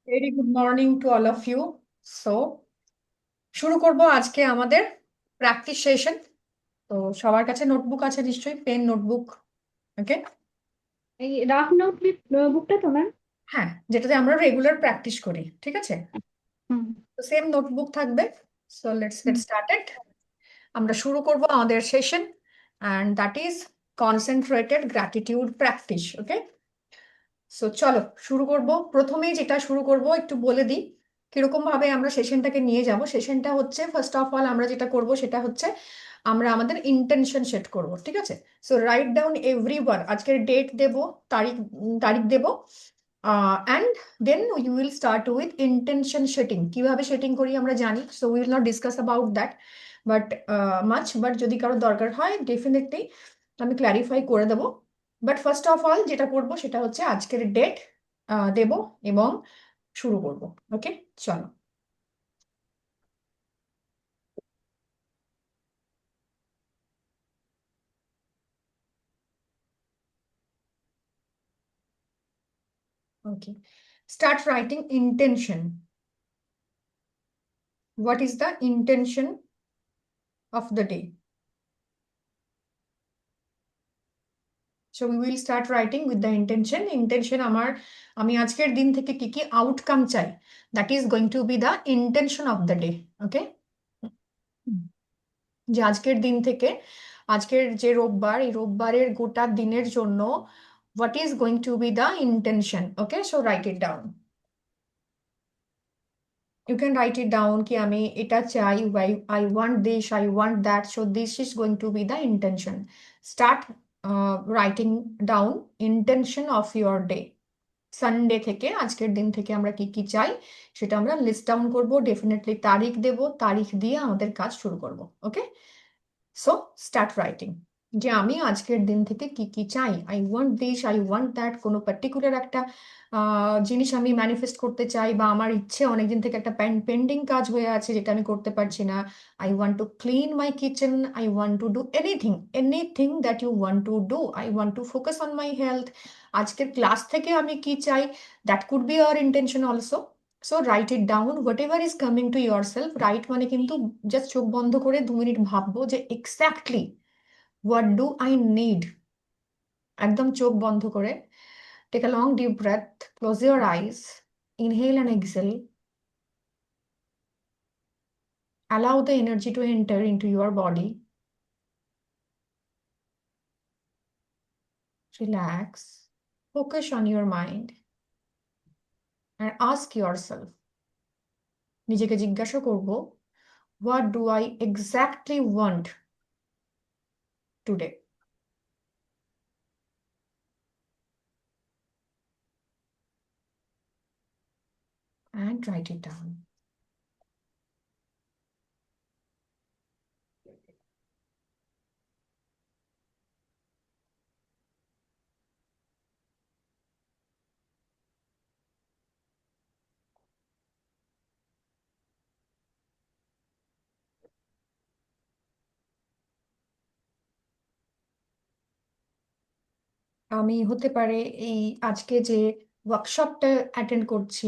Very good morning to all of you. So শুরু করব আজকে আমাদের প্র্যাকটিস সেশন। তো সবার কাছে নোটবুক আছে নিশ্চয়ই, পেন নোটবুক। ওকে। এই রাফ নোট বুকটা তো ম্যাম। হ্যাঁ, যেটাতে আমরা রেগুলার প্র্যাকটিস করি, ঠিক আছে। হুম তো সেম নোটবুক থাকবে। So let's get hmm. Started. আমরা শুরু করব আমাদের session, and that is concentrated gratitude practice. Okay. So চলো শুরু করব। প্রথমেই যেটা শুরু করব একটু বলে দিই কিরকম ভাবে আমরা সেশনটাকে নিয়ে যাব। সেশনটা হচ্ছে, ফার্স্ট অফ অল আমরা যেটা করব সেটা হচ্ছে আমরা আমাদের ইন্টেনশন সেট করব, ঠিক আছে। সো রাইট ডাউন এভরিওয়ান, আজকের ডেট দেব, তারিখ দেব, and then you will start with intention setting. কিভাবে সেটিং করি আমরা জানি, so we will not discuss about that but but যদি কারোর দরকার হয় ডেফিনেটলি আমি ক্ল্যারিফাই করে দেবো। বাট ফার্স্ট অফ অল যেটা করব সেটা হচ্ছে আজকের ডেট দেব এবং শুরু করব। ওকে, চলো। ওকে, start writing intention. What is the intention of the day? So we will start writing with the intention. Intention আমার, আমি আজকের দিন থেকে কি কি আউটকাম চাই, that is going to be the intention of the day. Okay, যে আজকের দিন থেকে, আজকের যে রোববার, এই রোববারের গোটা দিনের জন্য what is going to be the intention. Okay, so write it down. You can write it down কি আমি এটা চাই, I want this, I want that, so this is going to be the intention. Start writing down intention of your day. Sunday থেকে, আজকের দিন থেকে আমরা কি কি চাই সেটা আমরা লিস্ট ডাউন করব, ডেফিনেটলি তারিখ দেব, তারিখ দিয়ে আমাদের কাজ শুরু করব। ওকে, সো স্টার্ট রাইটিং যে আমি আজকের দিন থেকে কি কি চাই। I want this, I want that, কোনো পার্টিকুলার একটা জিনিস আমি ম্যানিফেস্ট করতে চাই, বা আমার ইচ্ছে অনেকদিন থেকে একটা পেন্ডিং কাজ হয়ে আছে যেটা আমি করতে পারছি না। I want to clean my kitchen, I want to do anything, anything that you want to do. I want to focus on my health. আজকের ক্লাস থেকে আমি কি চাই, that could be our intention also. So write it down, whatever is coming to yourself. Right মানে কিন্তু just চোখ বন্ধ করে 2 মিনিট ভাববো যে exactly what do I need. একদম চোখ বন্ধ করে take a long deep breath, close your eyes, inhale and exhale, allow the energy to enter into your body, relax, focus on your mind and ask yourself, নিজেকে জিজ্ঞাসা করব, what do I exactly want today? And write it down. আমি হতে পারে এই আজকে যে ওয়ার্কশপটা attend করছি,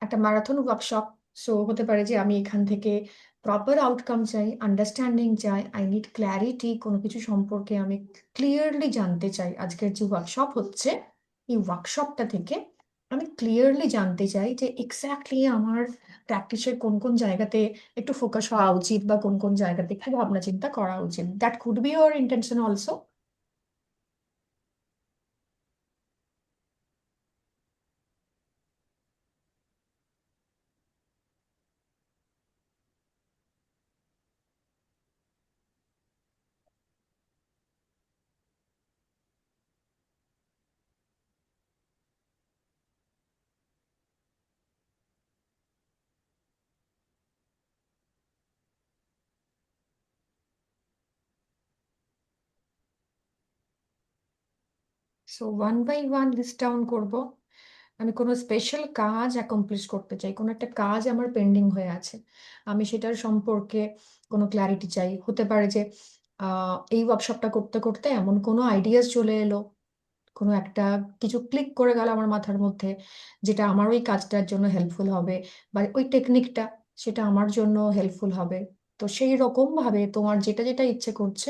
একটা ম্যারাথন ওয়ার্কশপ। সো হতে পারে যে আমি এখান থেকে প্রপার আউটকাম চাই, আন্ডারস্ট্যান্ডিং চাই, আই নিড ক্ল্যারিটি, কোনো কিছু সম্পর্কে আমি ক্লিয়ারলি জানতে চাই। আজকের যে ওয়ার্কশপ হচ্ছে, এই ওয়ার্কশপটা থেকে আমি ক্লিয়ারলি জানতে চাই যে এক্স্যাক্টলি আমার প্র্যাকটিসের কোন কোন জায়গাতে একটু ফোকাস হওয়া উচিত, বা কোন কোন জায়গাতে একটু ভাবনা চিন্তা করা উচিত। That could be our intention also. So one by one list down করব। আমি কোনো স্পেশাল কাজ অ্যাকমপ্লিশ করতে চাই, কোনো একটা কাজ আমার পেন্ডিং হয়ে আছে, আমি সেটার সম্পর্কে কোনো ক্ল্যারিটি চাই। হতে পারে যে এই ওয়ার্কশপটা করতে করতে এমন কোনো আইডিয়াস চলে এলো, কোনো একটা কিছু ক্লিক করে গেল আমার মাথার মধ্যে, যেটা আমার ওই কাজটার জন্য হেল্পফুল হবে, বা ওই টেকনিকটা সেটা আমার জন্য হেল্পফুল হবে। তো সেই রকম ভাবে তোমার যেটা যেটা ইচ্ছে করছে,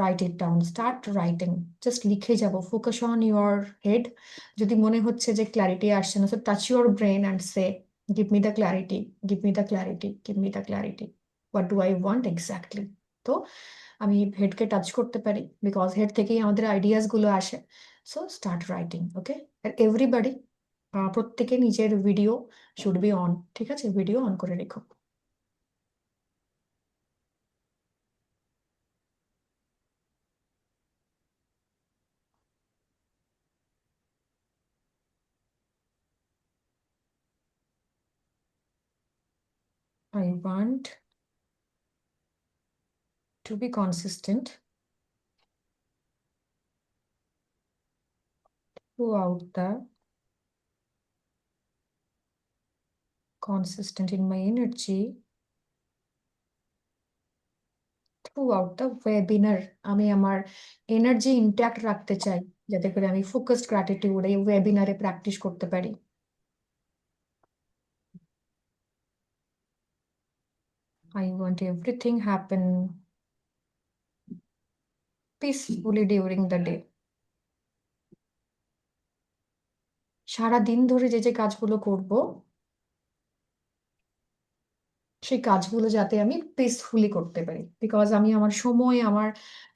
right it down, start writing. Just লিখে যাব, ফোকাস অন ইউর হেড। যদি মনে হচ্ছে যে ক্ল্যারিটি আসছে না, so touch your brain and say, give me the clarity, give me the clarity, give me the clarity, what do I want exactly. তো আমি হেডকে টাচ করতে পারি, বিকজ হেড থেকেই আমাদের আইডিয়াস গুলো আসে। সো স্টার্ট রাইটিং, ওকে। আর এভরিবাডি, প্রত্যেকে নিজের ভিডিও শুড বি অন, ঠিক আছে? ভিডিও অন করে রেখো। I want two B consistent throughout the consistent in my energy throughout the webinar। আমি আমার এনার্জি ইনট্যাক্ট রাখতে চাই, যাতে করে আমি ফোকাসড গ্র্যাটিটিউড এই ওয়েবিনারে প্র্যাকটিস করতে পারি। I want everything happen peacefully during the day। সারা দিন ধরে যে যে কাজগুলো করব, সেই কাজগুলো যাতে আমি পিসফুলি করতে পারি, বিকজ আমি আমার সময়, আমার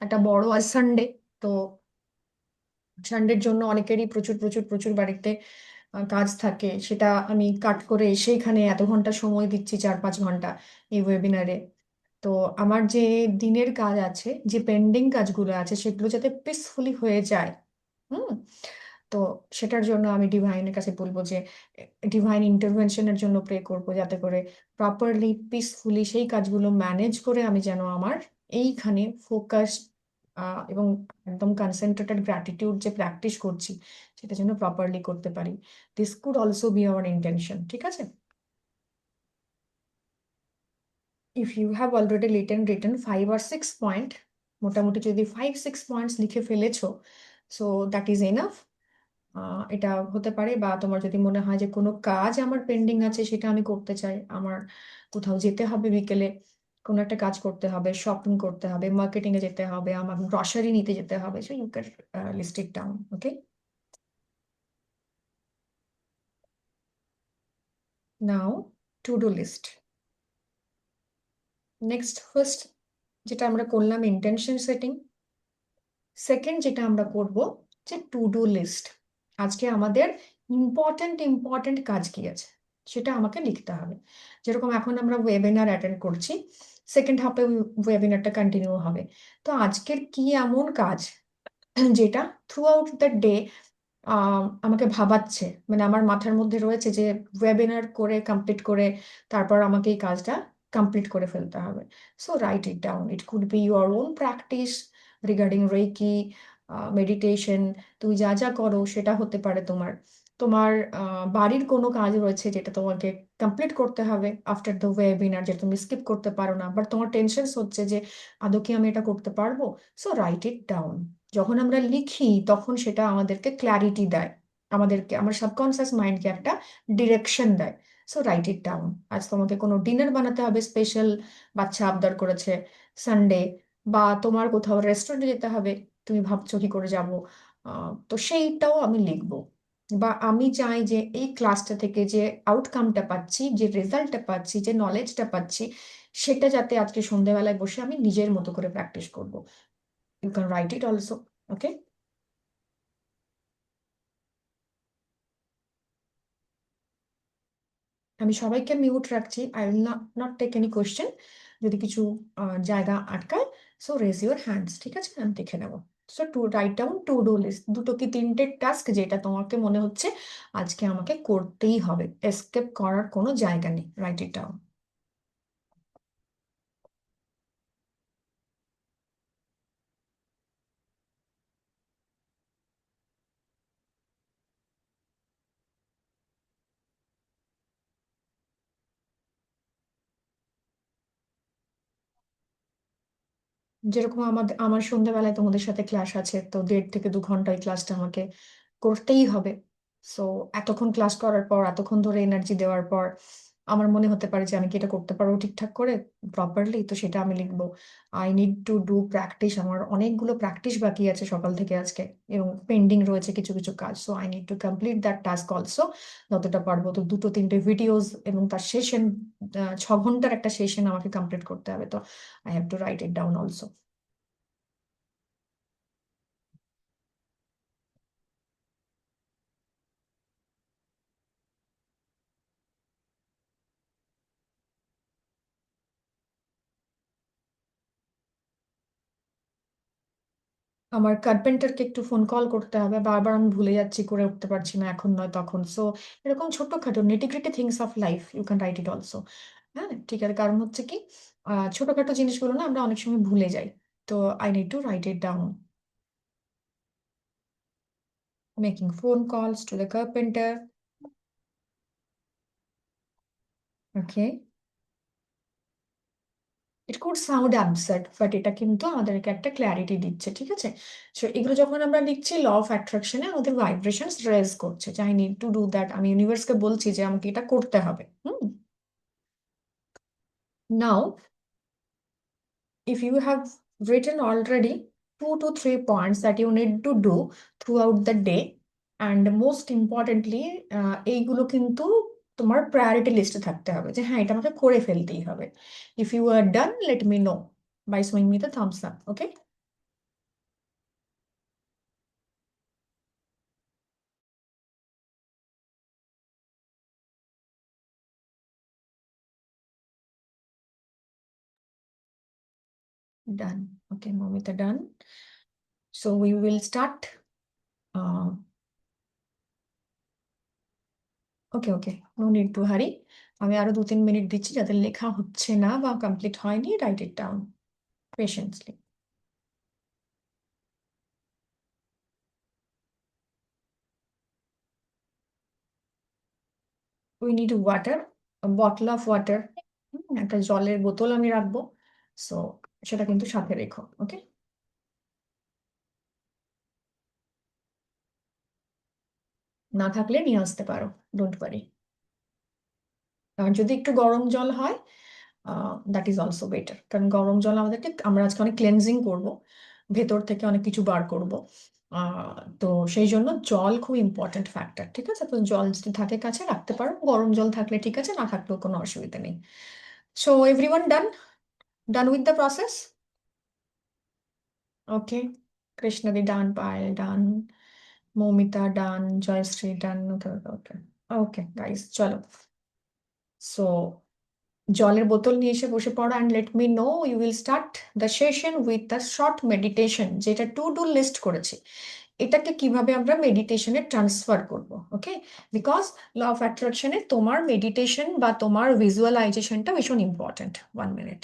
একটা বড় আজ সানডে, তো সানডের জন্য অনেকেরই প্রচুর প্রচুর প্রচুর বাড়িতে কাজ থাকে, সেটা আমি কাট করে এসে এখানে এত ঘন্টা সময় দিচ্ছি, 4-5 ঘন্টা এই ওয়েবিনারে। তো আমার যে দিনের কাজ আছে, যে পেন্ডিং কাজগুলো আছে, সেগুলো যাতে পিসফুলি হয়ে যায়। হুম। তো সেটার জন্য আমি ডিভাইনের কাছে বলবো যে ডিভাইন ইন্টারভেনশনের জন্য প্রে করব, যাতে করে প্রপারলি পিসফুলি সেই কাজগুলো ম্যানেজ করে আমি যেন আমার এইখানে ফোকাস এবং একদম কনসেন্ট্রেটেড গ্র্যাটিটিউড যে প্র্যাকটিস করছি, সেটা যেন প্রপারলি করতে পারি। This could also be our intention, ঠিক আছে? If you have already written 5 or 6 point, মোটামুটি যদি 5-6 পয়েন্টস লিখে ফেলেছো, সো দ্যাট ইজ এনাফ। এটা হতে পারে। বা তোমার যদি মনে হয় যে কোনো কাজ আমার পেন্ডিং আছে, সেটা আমি করতে চাই, আমার কোথাও যেতে হবে বিকেলে, কোনো একটা কাজ করতে হবে, শপিং করতে হবে, মার্কেটিং এ যেতে হবে, আমার গ্রসারি নিতে যেতে হবে, so you can list it down, okay. Now, to do list. Next, first যেটা আমরা করলাম ইন্টেনশন সেটিং, সেকেন্ড যেটা আমরা করব যে টু ডু লিস্ট। আজকে আমাদের ইম্পর্ট্যান্ট ইম্পর্ট্যান্ট কাজ কি আছে, সেটা আমাকে লিখতে হবে। যেরকম এখন আমরা ওয়েবিনার অ্যাটেন্ড করছি, সেকেন্ড হাফে ওয়েবিনারটা কন্টিনিউ হবে। তো আজকের কি এমন কাজ যেটা থ্রু আউট দ্য ডে আমাকে ভাবাচ্ছে, মানে আমার মাথার মধ্যে রয়েছে যে ওয়েবিনার করে কমপ্লিট করে তারপর আমাকে এই কাজটা কমপ্লিট করে ফেলতে হবে। So write it down. It could be your own practice regarding reiki, meditation, তুমি যা যা করো সেটা হতে পারে। তোমার তোমার বাড়ির কোনো কাজ রয়েছে যেটা তোমাকে কমপ্লিট করতে হবে আফটার দ্য ওয়েবিনার, যেটা তুমি স্কিপ করতে পারো না, বাট তোমার টেনশন হচ্ছে যে আদৌ কি আমি এটা করতে পারবো। So write it down. যখন আমরা লিখি তখন সেটা আমাদেরকে ক্ল্যারিটি দেয়, আমাদেরকে, আমার সাবকনসিয়াস মাইন্ডকে একটা ডিরেকশন দেয়। So write it down. আজ তোমাকে কোনো ডিনার বানাতে হবে স্পেশাল, বাচ্চা আবদার করেছে সানডে, বা তোমার কোথাও রেস্টুরেন্টে যেতে হবে, তুমি ভাবছো কি করে যাব, তো সেইটাও আমি লিখবো। বা আমি চাই যে এই ক্লাসটা থেকে যে আউটকামটা পাচ্ছি, যে রেজাল্টটা পাচ্ছি, যে নলেজটা পাচ্ছি, সেটা যাতে আজকে সন্ধ্যেবেলায় বসে আমি নিজের মতো করে প্র্যাকটিস করব। You can write it also. Okay. আমি সবাইকে মিউট রাখছি। I will not take any question. যদি কিছু জায়গা আটকায়, সো রেজ ইউর হ্যান্ডস, ঠিক আছে? আমি দেখে নেবো। So to write down to do list, দুটো কি তিনটে টাস্ক যেটা তোমাকে মনে হচ্ছে আজকে আমাকে করতেই হবে, এসকেপ করার কোনো জায়গা নেই। Right it down. যেরকম আমার সন্ধ্যাবেলায় তোমাদের সাথে ক্লাস আছে, তো 1.5 থেকে 2 ঘন্টা এই ক্লাসটা আমাকে করতেই হবে। সো এতক্ষণ ক্লাস করার পর, এতক্ষণ ধরে এনার্জি দেওয়ার পর আমার মনে হতে পারে যে আমি কি এটা করতে পারবো ঠিকঠাক করে, প্রপারলি, তো সেটা আমি লিখবো। I need to do practice. আমার অনেকগুলো প্র্যাকটিস বাকি আছে সকাল থেকে আজকে, এবং পেন্ডিং রয়েছে কিছু কিছু কাজ। So I need to complete that task also, যতটা পারবো। তো 2-3টে ভিডিওস এবং তার সেশন, 6 ঘন্টার একটা সেশন আমাকে কমপ্লিট করতে হবে। তো I have to write it down also. আমার কার্পেন্টারকে একটু ফোন কল করতে হবে, বারবার আমি ভুলে যাচ্ছি, করে উঠতে পারছি না, এখন নয় তখন। সো এরকম ছোটখাটো nitty gritty things of life you can write it also. হ্যাঁ, ঠিক আছে। কারণ হচ্ছে কি, ছোটখাটো জিনিসগুলো না আমরা অনেক সময় ভুলে যাই। তো I need to write it down. Making phone calls to the carpenter. Okay, it could sound absurd, but এটা কিন্তু আমাদেরকে একটা ক্ল্যারিটি দিচ্ছে, ঠিক আছে? সো এগুলো যখন আমরা লিখছি, ল অফ অ্যাট্রাকশনে আমাদের ভাইব্রেশনস রেজ করছে যে I need to do that. আমি ইউনিভার্সকে বলছি যে আমাকে এটা করতে হবে। নাও, if you have written already 2 to 3 points that you need to do throughout the day, and most importantly, এইগুলো কিন্তু তোমার প্রায়োরিটি লিস্টে থাকতে হবে যে হ্যাঁ, এটা আমাকে করে ফেলতেই হবে। If you are done, let me know by showing me the thumbs up. Okay, done. Okay, Momita, done. So we will start. Okay okay, no need to hurry. আমি আরো 2-3 মিনিট দিচ্ছি, যাদের লেখা হচ্ছে না বা কমপ্লিট হয়নি, write it down patiently. We need water, bottle of water. একটা জলের বোতল আমি রাখবো। সো সেটা কিন্তু সাথে রেখো। ওকে, না থাকলে নিয়ে আসতে পারো, ডোন্ট ওয়ারি। আর যদি একটু গরম জল হয়, দ্যাট ইজ অলসো বেটার, কারণ গরম জল আমাদেরকে, আমরা আজকে অনেক ক্লেনজিং করব, ভেতর থেকে অনেক কিছু বার করব। তো সেই জন্য জল খুব ইম্পর্টেন্ট ফ্যাক্টর, ঠিক আছে? তো জল যদি থাকে কাছে রাখতে পারো, গরম জল থাকলে ঠিক আছে, না থাকলেও কোনো অসুবিধা নেই। So everyone done, done with the process? Okay, কৃষ্ণদি done, Payel done, Moumita done, Joyshree done. Okay okay okay okay guys, চলো। সো জলের বোতল নিয়ে এসে বসে পড়ো, and let me know you will start the session with the short meditation, যেটা to do list করেছি। এটাকে কিভাবে আমরা মেডিটেশনে ট্রান্সফার করব? ওকে, বিকজ ল অফ অ্যাট্রাকশনে তোমার মেডিটেশন বা তোমার ভিজুয়ালাইজেশনটা ভীষণ ইম্পর্টেন্ট। 1 মিনিট।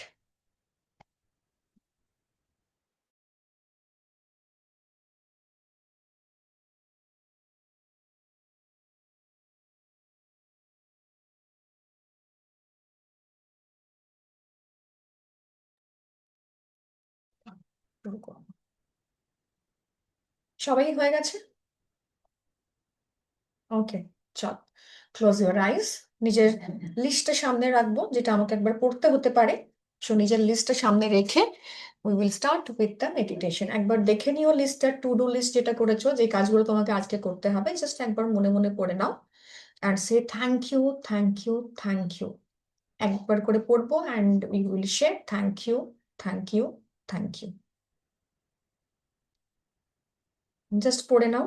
সবাই হয়ে গেছে? ওকে, চল, ক্লোজ ইউর আইজ। নিজের লিস্টটা সামনে রাখবো, যেটা আমাকে একবার পড়তে হতে পারে। সো নিজের লিস্টটা সামনে রেখে we will start with the meditation. একবার দেখে নিও লিস্টটা, টু ডু লিস্ট যেটা করেছো, যে কাজগুলো তোমাকে আজকে করতে হবে, জাস্ট একবার মনে মনে পড়ে নাও, and say thank you, thank you, thank you. একবার করে পড়বো, and we will share thank you, thank you, thank you. Just পড়ে নাও।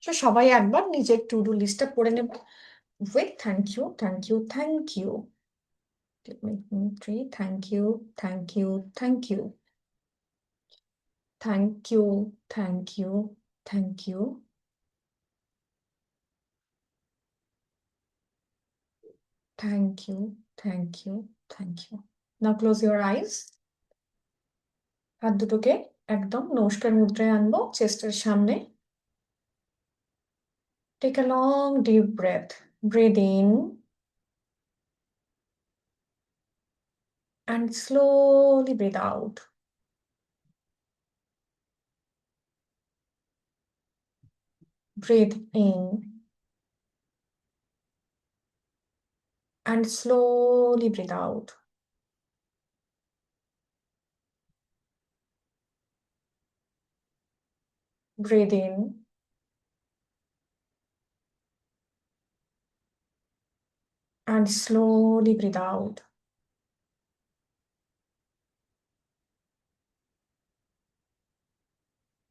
তো সবাই একবার নিজের টু ডু লিস্টটা পড়ে নেবে with thank you, thank you, thank you. Three. Thank you, thank you, thank you, thank you, thank you, thank you, thank you, thank you, thank you. Now close your eyes. হাত দুটোকে একদম নমস্কার মুদ্রায় আনবো চেস্টের সামনে। Take a long deep breath. Breathe in and slowly breathe out. Breathe in and slowly breathe out. Breathe in and slowly breathe out.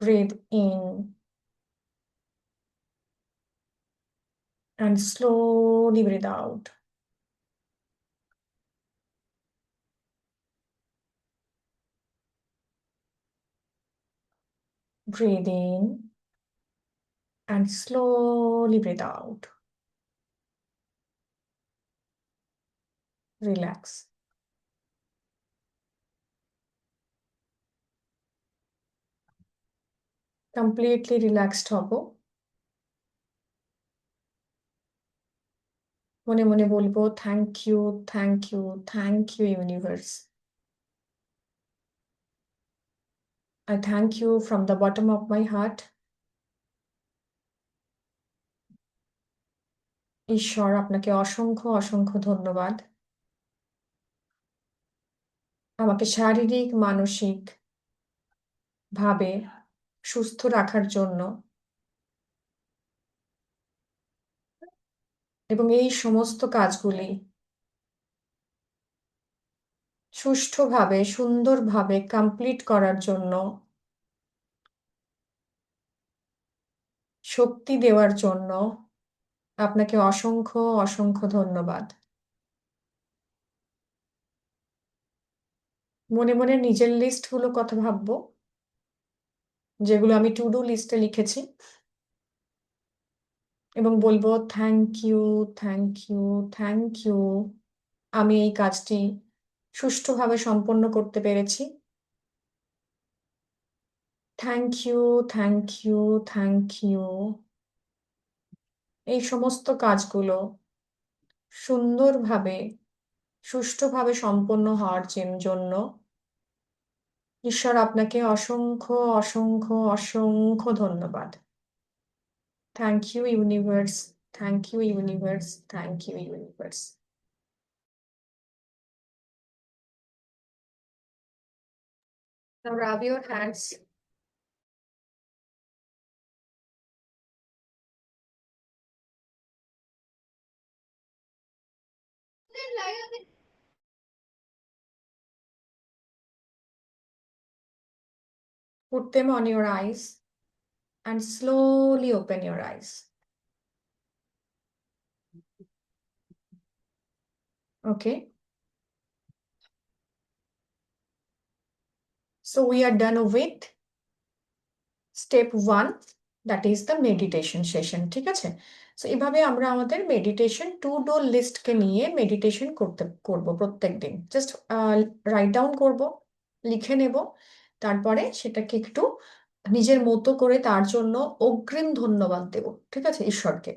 Breathe in and slowly breathe out. Breathe in and slowly breathe out. Relax. Completely relaxed হব। মনে মনে বলবো thank you, thank you, thank you universe. I thank you from the bottom of my heart. ঈশ্বর আপনাকে অসংখ্য অসংখ্য ধন্যবাদ আমাকে শারীরিক মানসিক ভাবে সুস্থ রাখার জন্য এবং এই সমস্ত কাজগুলি সুষ্ঠুভাবে সুন্দরভাবে কমপ্লিট করার জন্য শক্তি দেওয়ার জন্য আপনাকে অসংখ্য অসংখ্য ধন্যবাদ। মনে মনে নিজের লিস্টগুলো কথা ভাববো যেগুলো আমি টু ডু লিস্টে লিখেছি এবং বলবো thank you, thank you, thank you. আমি এই কাজটি সুষ্ঠুভাবে সম্পন্ন করতে পেরেছি। Thank you, thank you, thank you. এই সমস্ত কাজগুলো সুন্দরভাবে সুষ্ঠুভাবে সম্পন্ন হওয়ার জন্য ঈশ্বর আপনাকে অসংখ্য অসংখ্য অসংখ্য ধন্যবাদ। Thank you universe, thank you universe, thank you universe. Now rub your hands. Put them on your eyes and slowly open your eyes. Okay. So we are done with step 1, that is the meditation session. ঠিক আছে? So এভাবে আমরা আমাদের meditation to do লিস্টকে নিয়ে meditation করব প্রত্যেক দিন। Just write down করব, লিখে নেব, তারপরে সেটাকে একটু নিজের মতো করে তার জন্য অগ্রিম ধন্যবাদ দেব। ঠিক আছে? ঈশ্বরকে,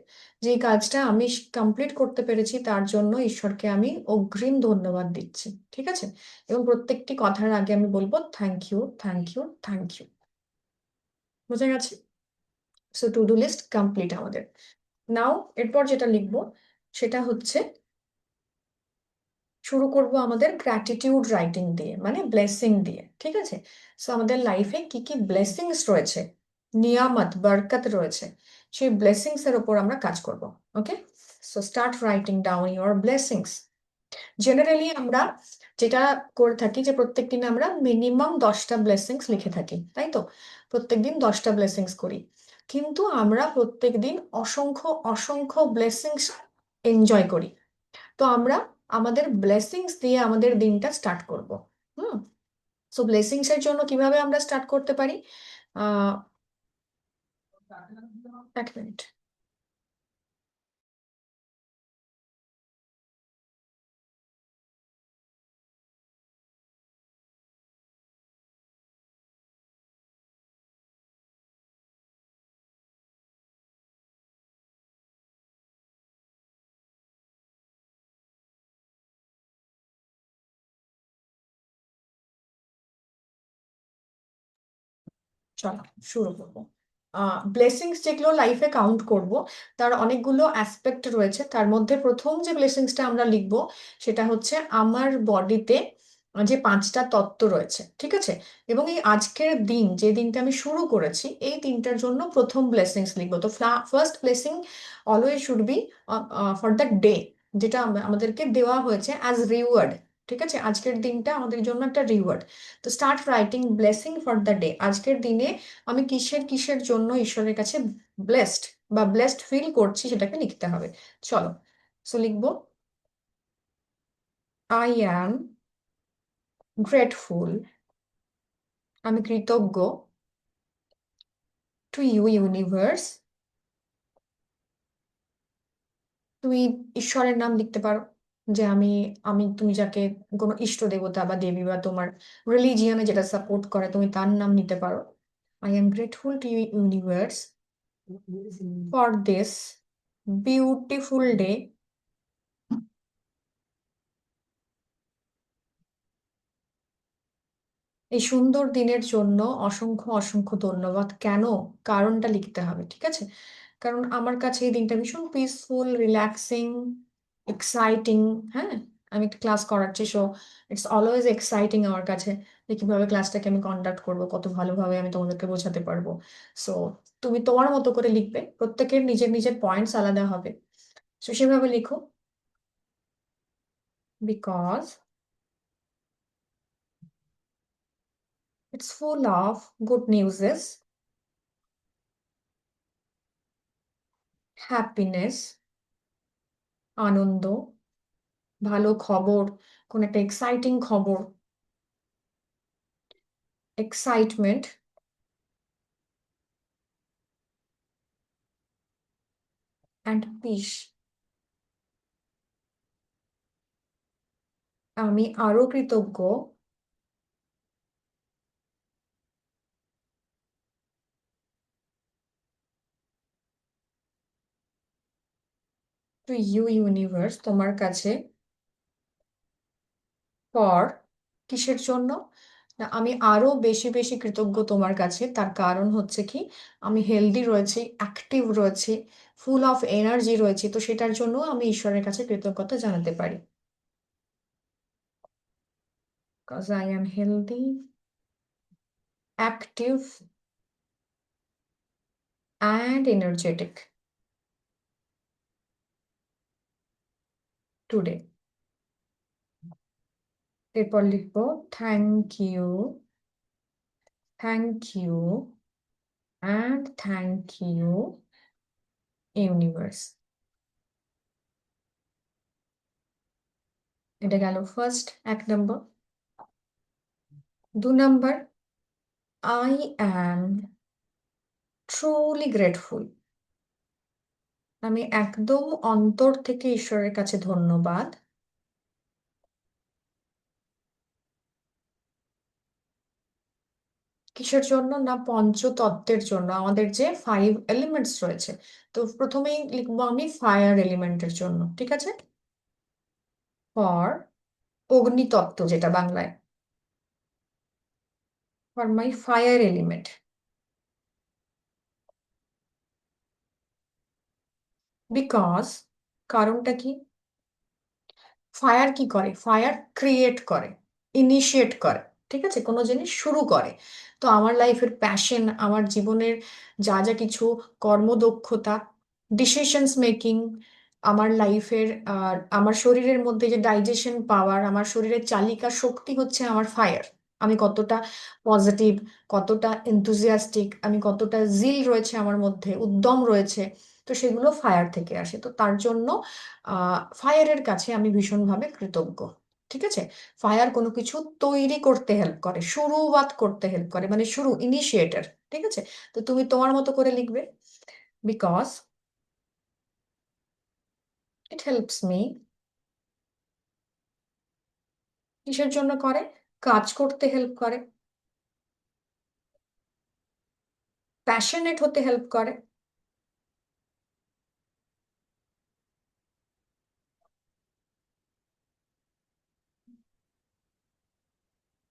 যে কাজটা আমি কমপ্লিট করতে পেরেছি তার জন্য ঈশ্বরকে আমি অগ্রিম ধন্যবাদ দিচ্ছি। ঠিক আছে? এবং প্রত্যেকটি কথার আগে আমি বলবো thank you, thank you, thank you. বোঝা গেছে? So to do list complete আমাদের। নাও এরপর যেটা লিখবো সেটা হচ্ছে শুরু করব আমাদের গ্র্যাটিটিউড রাইটিং দিয়ে, মানে ব্লেসিং দিয়ে। ঠিক আছে? সো আমাদের লাইফে কি কি ব্লেসিংস রয়েছে, নিয়ামত বরকত রয়েছে, সেই ব্লেসিংস এর উপর আমরা কাজ করব। Okay, so start writing down your blessings. Generally আমরা যেটা করে থাকি যে প্রত্যেকদিন আমরা মিনিমাম 10টা ব্লেসিংস লিখে থাকি, তাই তো? প্রত্যেকদিন 10টা ব্লেসিংস করি, কিন্তু আমরা প্রত্যেকদিন অসংখ্য অসংখ্য ব্লেসিংস এনজয় করি। তো আমরা আমাদের ব্লেসিংস দিয়ে আমাদের দিনটা স্টার্ট করব। হুম। সো ব্লেসিংস এর জন্য কিভাবে আমরা স্টার্ট করতে পারি? আহ 1 মিনিট। চলো শুরু করবো। ব্লেসিংস যেগুলো লাইফে কাউন্ট করব, তার অনেকগুলো অ্যাসপেক্ট রয়েছে। তার মধ্যে প্রথম যে ব্লেসিংসটা আমরা লিখব সেটা হচ্ছে আমার বডিতে যে 5টা তত্ত্ব রয়েছে, ঠিক আছে? এবং এই আজকের দিন, যে দিনটা আমি শুরু করেছি, এই দিনটার জন্য প্রথম ব্লেসিংস লিখবো। তো first blessing always should be for the day, যেটা আমাদেরকে দেওয়া হয়েছে অ্যাজ রিওয়ার্ড। ঠিক আছে, আজকের দিনটা আমাদের জন্য একটা রিওয়ার্ড। তো start writing blessing for the day. আজকের দিনে আমি কিসের কিসের জন্য ঈশ্বরের কাছে ব্লেসড বা ব্লেসড ফিল করছি সেটাকে লিখতে হবে। চলো, সো লিখবো, আই অ্যাম গ্রেটফুল, আমি কৃতজ্ঞ, টু ইউ ইউনিভার্স। তুমি ঈশ্বরের নাম লিখতে পারো, যে আমি আমি তুমি যাকে, কোনো ইষ্ট দেবতা বা দেবী বা তোমার রিলিজিয়ানে যেটা সাপোর্ট করে, তুমি তার নাম নিতে পারো। I am grateful to you universe for this beautiful day. এই সুন্দর দিনের জন্য অসংখ্য অসংখ্য ধন্যবাদ। কেন? কারণটা লিখতে হবে, ঠিক আছে? কারণ আমার কাছে এই দিনটা ভীষণ পিসফুল, রিল্যাক্সিং, এক্সাইটিং। হ্যাঁ, আমি একটা ক্লাস করাচ্ছি, সো ইটস অলওয়েজ এক্সাইটিং আমার কাছে, যে কিভাবে ক্লাসটাকে আমি কন্ডাক্ট করবো, কত ভালোভাবে আমি তোমাদেরকে বোঝাতে পারবো। সো তুমি তোমার মতো করে লিখবে, প্রত্যেকের নিজের নিজের পয়েন্টস আলাদা হবে। সো সেভাবে লিখো। Because it's full of good newses, happiness, আনন্দ, ভালো খবর, কোন একটা এক্সাইটিং খবর, এক্সাইটমেন্ট অ্যান্ড পিস। আমি আরো কৃতজ্ঞ টু ইউ ইউনিভার্স, তোমার কাছে, ফর, কিসের জন্য? না, আমি আরো বেশি বেশি কৃতজ্ঞ তোমার কাছে। তার কারণ হচ্ছে কি, আমি হেলদি রয়েছি, অ্যাক্টিভ রয়েছি, ফুল অফ এনার্জি রয়েছি, তো সেটার জন্য আমি ঈশ্বরের কাছে কৃতজ্ঞতা জানাতে পারি। Because I am healthy, active and energetic today. এরপর লিখবো, thank you, thank you and thank you universe. এটা গেল ফার্স্ট, 1 নম্বর। 2 নম্বর, আই অ্যাম ট্রুলি গ্রেটফুল, আমি একদম অন্তর থেকে ঈশ্বরের কাছে ধন্যবাদ। কিসের জন্য? না, পঞ্চতত্ত্বের জন্য, আমাদের যে 5 এলিমেন্টস রয়েছে। তো প্রথমেই লিখবো আমি ফায়ার এলিমেন্টের জন্য, ঠিক আছে? ফর অগ্নিতত্ত্ব, যেটা বাংলায়, for my fire element. Because, কারণটা কি? ফায়ার কি করে? ফায়ার ক্রিয়েট করে, ইনিশিয়েট করে, ঠিক আছে, কোনো জিনিস শুরু করে। তো আমার লাইফের প্যাশন, আমার জীবনের যা যা কিছু কর্মদক্ষতা, ডিসিশনস মেকিং, আমার লাইফের, আমার শরীরের মধ্যে যে ডাইজেশন পাওয়ার, আমার শরীরের চালিকা শক্তি হচ্ছে আমার ফায়ার। আমি কতটা পজিটিভ, কতটা এনথুজিয়াস্টিক, আমি কতটা জিল রয়েছে আমার মধ্যে, উদ্যম রয়েছে, তো সেগুলো ফায়ার থেকে আসে। তো তার জন্য ফায়ারের কাছে আমি ভীষণভাবে কৃতজ্ঞ। ঠিক আছে, ফায়ার কোনো কিছু তৈরি করতে হেল্প করে, শুরুয়াত করতে হেল্প করে, মানে শুরু, ইনিশিয়েটর। ঠিক আছে, তো তুমি তোমার মতো করে লিখবে, বিকজ ইট হেল্পস মি। কিসের জন্য করে? কাজ করতে হেল্প করে, প্যাশনেট হতে হেল্প করে,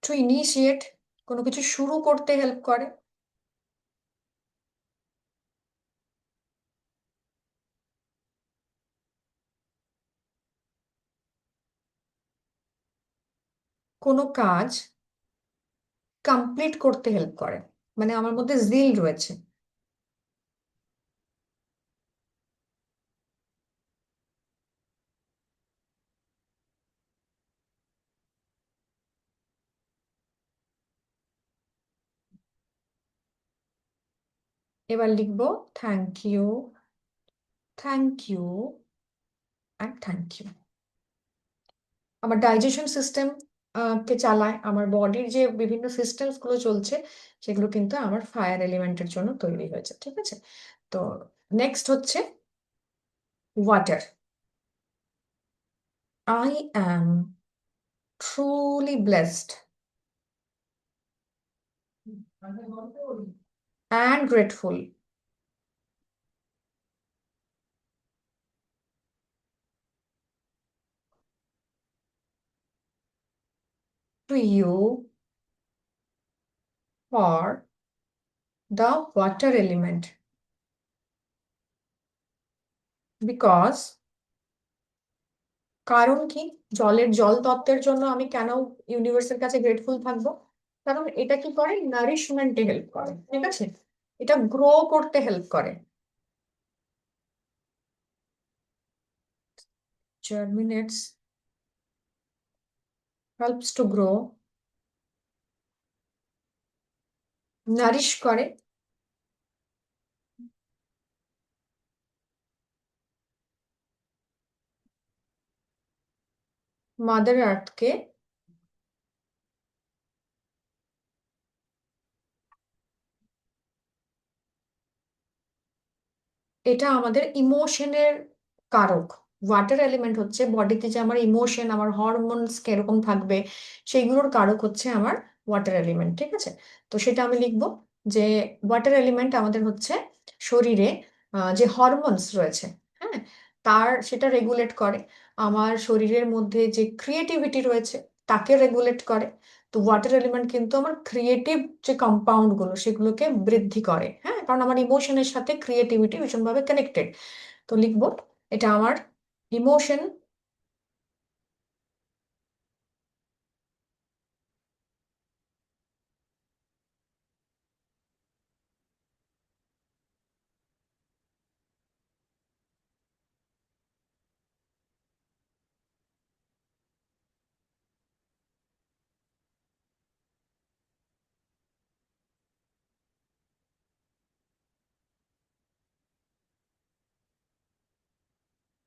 টু ইনিশিয়েট, কোনো কিছু শুরু করতে হেল্প করে, কোনো কাজ কমপ্লিট করতে হেল্প করে, মানে আমার মধ্যে জিল রয়েছে। এবার লিখবো thank you, thank you and thank you. আমার ডাইজেশন সিস্টেম কে চালায়, আমার বডির যে বিভিন্ন সিস্টেমস গুলো চলছে সেগুলো কিন্তু আমার ফায়ার এলিমেন্টের জন্য তৈরি হয়েছে। ঠিক আছে, তো নেক্সট হচ্ছে water. I am truly blessed and grateful to you for the water element, because কারণ কি, জল তত্ত্বের জন্য আমি কেন ইউনিভার্সের কাছে গ্রেটফুল থাকবো? কারণ এটা কি করে, নারিশমেন্টে হেল্প করে। ঠিক আছে, এটা গ্রো করতে হেল্প করে, germinates, helps to grow, Nourish করে, মাদার আর্থকে এটা আমাদের ইমোশনের কারক। ওয়াটার এলিমেন্ট হচ্ছে বডিতে যে আমার ইমোশন, আমার হরমোনস কিরকম থাকবে, সেইগুলোর কারক হচ্ছে আমার ওয়াটার এলিমেন্ট। ঠিক আছে, তো সেটা আমি লিখবো যে ওয়াটার এলিমেন্ট আমাদের হচ্ছে শরীরে যে হরমোনস রয়েছে, হ্যাঁ, সেটা রেগুলেট করে। আমার শরীরের মধ্যে যে ক্রিয়েটিভিটি রয়েছে তাকে রেগুলেট করে। তো ওয়াটার এলিমেন্ট কিন্তু আমার ক্রিয়েটিভ যে কম্পাউন্ড গুলো সেগুলোকে বৃদ্ধি করে, হ্যাঁ, কারণ আমার ইমোশনের সাথে ক্রিয়েটিভিটি ভীষণভাবে কানেক্টেড। তো লিখবো এটা আমার ইমোশন,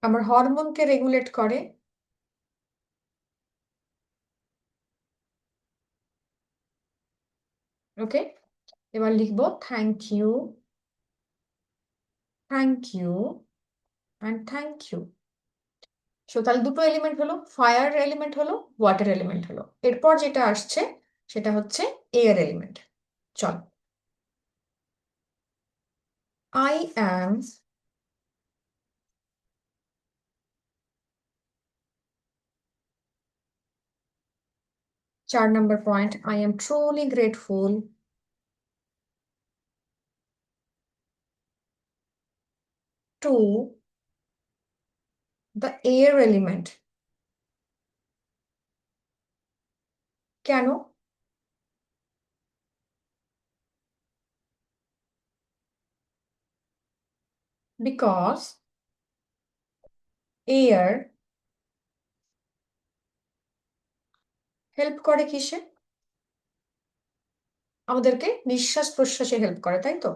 আমার হরমোনকে রেগুলেট করে। ওকে, এবার লিখবো thank you, thank you and thank you. So তাহলে দুটো এলিমেন্ট হলো, ফায়ার এলিমেন্ট হলো, ওয়াটার এলিমেন্ট হলো। এরপর যেটা আসছে সেটা হচ্ছে এয়ার এলিমেন্ট। চল, আই অ্যাম, 4 নম্বর point, I am truly grateful to the air element. কেন? বিকজ এয়ার হেল্প করে কিসে? আমাদেরকে নিঃশ্বাস প্রশ্বাসে হেল্প করে, তাই তো?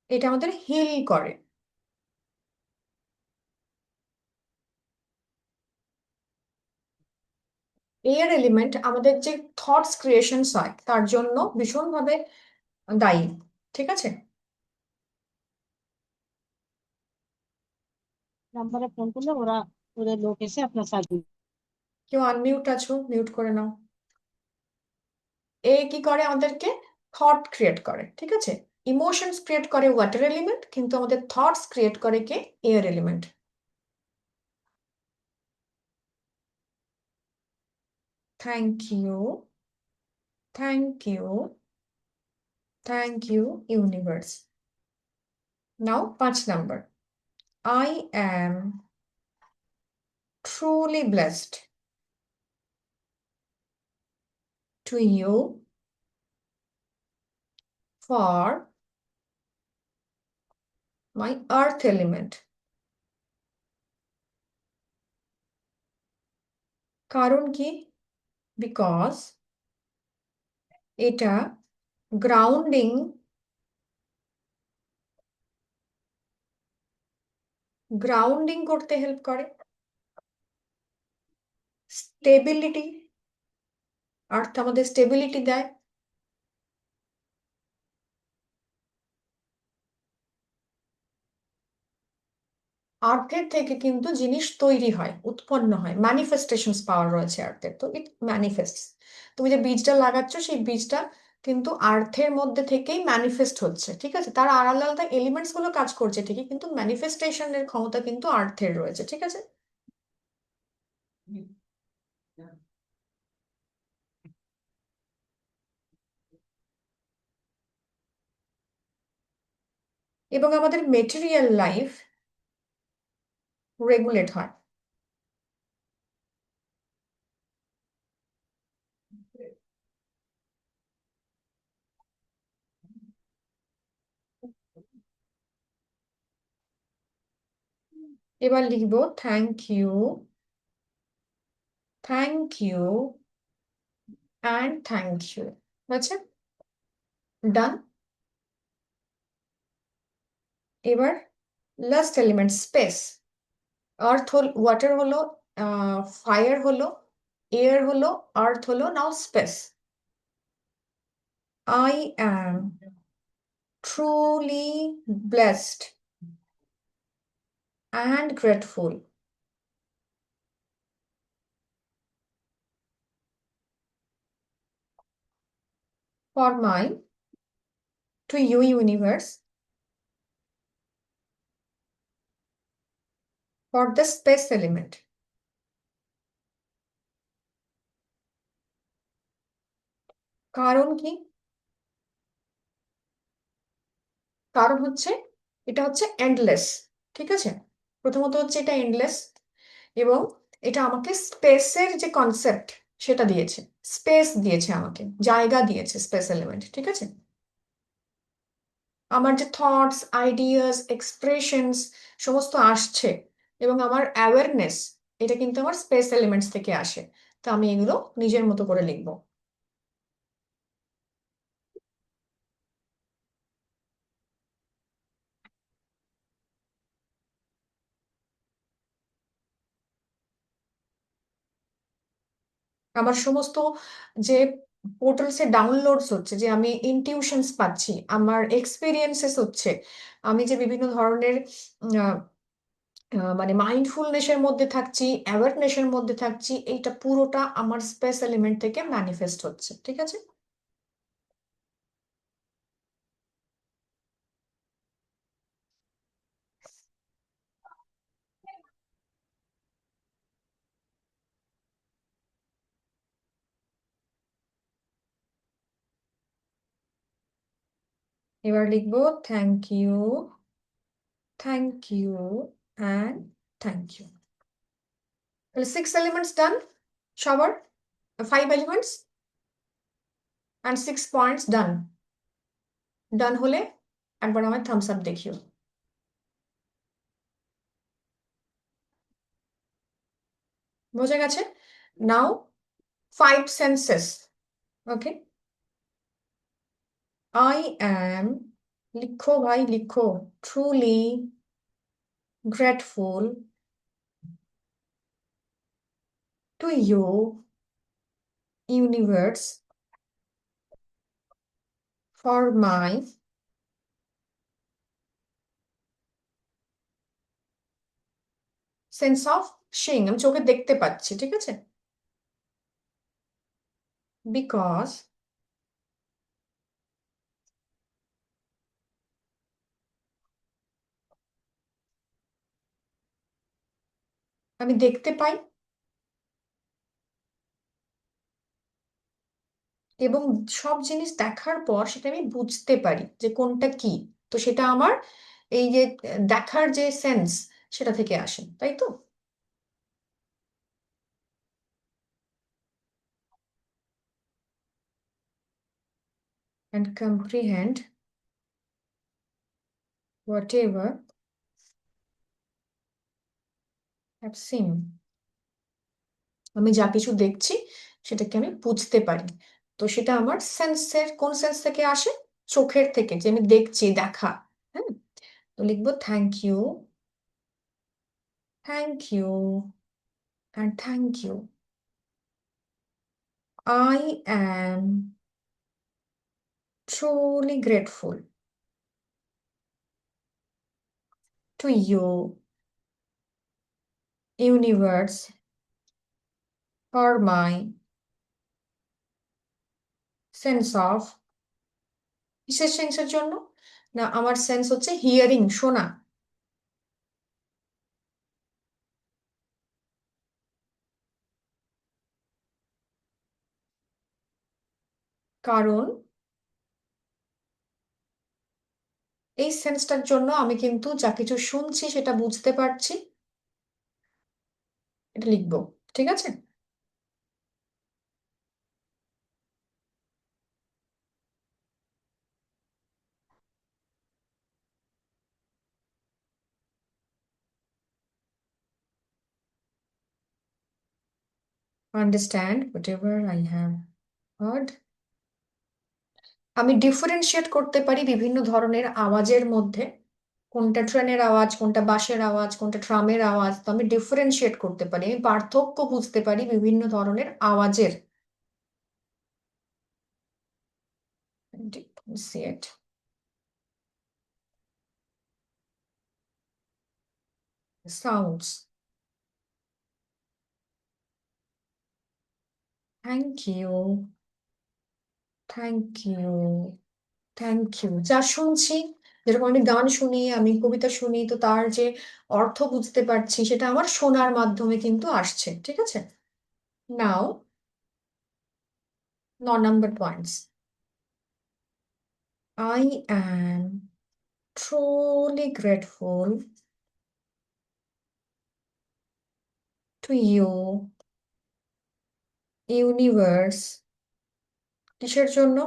এটা আমাদের হিল করে। এয়ার এলিমেন্ট আমাদের যে থটস ক্রিয়েশনস হয় তার জন্য ভীষণভাবে দায়ী। ঠিক আছে? নাম্বারে ফোন করলে ওরা ওদের লোক এসে আপনার সার্ভিস। কেউ আনমিউট আছো, মিউট করে নাও। এ কি করে? আমাদেরকে থট ক্রিয়েট করে। ঠিক আছে? ইমোশনস ক্রিয়েট করে ওয়াটার এলিমেন্ট, কিন্তু আমাদের থটস ক্রিয়েট করে কে? Air element. Thank you, thank you, thank you universe. Now 5 number. I am truly blessed to you for my earth element. কারণ কি? বিকজ এটা গ্রাউন্ডিং গ্রাউন্ডিং করতে হেল্প করে, স্টেবিলিটি, আর্থ আমাদের স্টেবিলিটি দেয়। আর্থের থেকে কিন্তু জিনিস তৈরি হয়, উৎপন্ন হয়, ম্যানিফেস্টেশনস পাওয়ার রয়েছে আর্থের, তো ইট ম্যানিফেস্ট। তুমি যে বীজটা লাগাচ্ছ সেই বীজটা কিন্তু আর্থের মধ্যে থেকেই ম্যানিফেস্ট হচ্ছে। ঠিক আছে? তার আলাদা আলাদা এলিমেন্টস গুলো কাজ করছে ঠিকই, কিন্তু ম্যানিফেস্টেশনের ক্ষমতা কিন্তু আর্থের রয়েছে। ঠিক আছে? এবং আমাদের মেটেরিয়াল লাইফ রেগুলেট হয়। এবার লিখবো thank you, thank you and thank you. আচ্ছা, ডান। এবার লাস্ট এলিমেন্ট স্পেস। আর্থ হল, ওয়াটার হলো, ফায়ার হলো, এয়ার হলো, আর্থ হলো, now space. I am truly blessed and grateful for my, to you universe, for the space element. কারণ কি? কারণ হচ্ছে এটা হচ্ছে এন্ডলেস। ঠিক আছে? প্রথমত হচ্ছে এটা এন্ডলেস, এবং এটা আমাকে স্পেসের যে কনসেপ্ট সেটা দিয়েছে, স্পেস দিয়েছে, আমাকে জায়গা দিয়েছে স্পেস এলিমেন্ট। ঠিক আছে? আমার যে থটস, আইডিয়াস, এক্সপ্রেশনস সমস্ত আসছে, এবং আমার অ্যাওয়ারনেস, এটা কিন্তু আমার স্পেস এলিমেন্টস থেকে আসে। তো আমি এগুলো নিজের মতো করে লিখবো। আমার সমস্ত যে পোর্টালসে ডাউনলোডস হচ্ছে, যে আমি ইনটিউশনস পাচ্ছি, আমার এক্সপিরিয়েন্সেস হচ্ছে, আমি যে বিভিন্ন ধরনের আহ, মানে মাইন্ডফুলনেসের মধ্যে থাকছি, অ্যাওয়ারনেসের মধ্যে থাকছি, এইটা পুরোটা আমার স্পেস এলিমেন্ট থেকে ম্যানিফেস্ট হচ্ছে। ঠিক আছে? এবার লিখবো thank you, thank you and thank you. তাহলে 6 এলিমেন্টস ডান সবার, 5 elements and 6 points done. Done হলে একবার আমার থামস আপ দেখিও। বোঝা গেছে? Now 5 senses. Okay, I am লিখো ভাই লিখো, truly grateful to you universe for my sense of sight, আমি চোখে দেখতে পাচ্ছি, ঠিক আছে, বিকজ আমি দেখতে পাই এবং সব জিনিস দেখার পর সেটা আমি বুঝতে পারি যে কোনটা কি। তো সেটা আমার এই যে দেখার যে সেন্স সেটা থেকে আসে, তাই তো? And comprehend whatever I've seen, আমি যা কিছু দেখছি সেটাকে আমি বুঝতে পারি। তো সেটা আমার সেন্সের কোন সেন্স থেকে আসে? চোখের থেকে, যে আমি দেখছি, দেখা। হ্যাঁ, তো লিখবো thank you, thank you and thank you. I am truly grateful to you, universe, for my sense of, কিসের সেন্সের জন্য? না, আমার সেন্স হচ্ছে হিয়ারিং, শোনা। কারণ এই সেন্সটার জন্য আমি কিন্তু যা কিছু শুনছি সেটা বুঝতে পারছি। এটা লিখবো, ঠিক আছে? Understand whatever I have heard, আমি ডিফারেন্সিয়েট করতে পারি বিভিন্ন ধরনের আওয়াজের মধ্যে, কোনটা ট্রেনের আওয়াজ, কোনটা বাসের আওয়াজ, কোনটা ট্রামের আওয়াজ। তো আমি ডিফারেন্সিয়েট করতে পারি, আমি পার্থক্য বুঝতে পারি বিভিন্ন ধরনের আওয়াজের। Differentiate sounds. Thank you, thank you, thank you. যা শুনছি, যেরকম আমি গান শুনি, আমি কবিতা শুনি, তো তার যে অর্থ বুঝতে পারছি সেটা আমার শোনার মাধ্যমে কিন্তু আসছে, ঠিক আছে? Now 9 number points. I am truly grateful to you, universe. কিসের জন্য?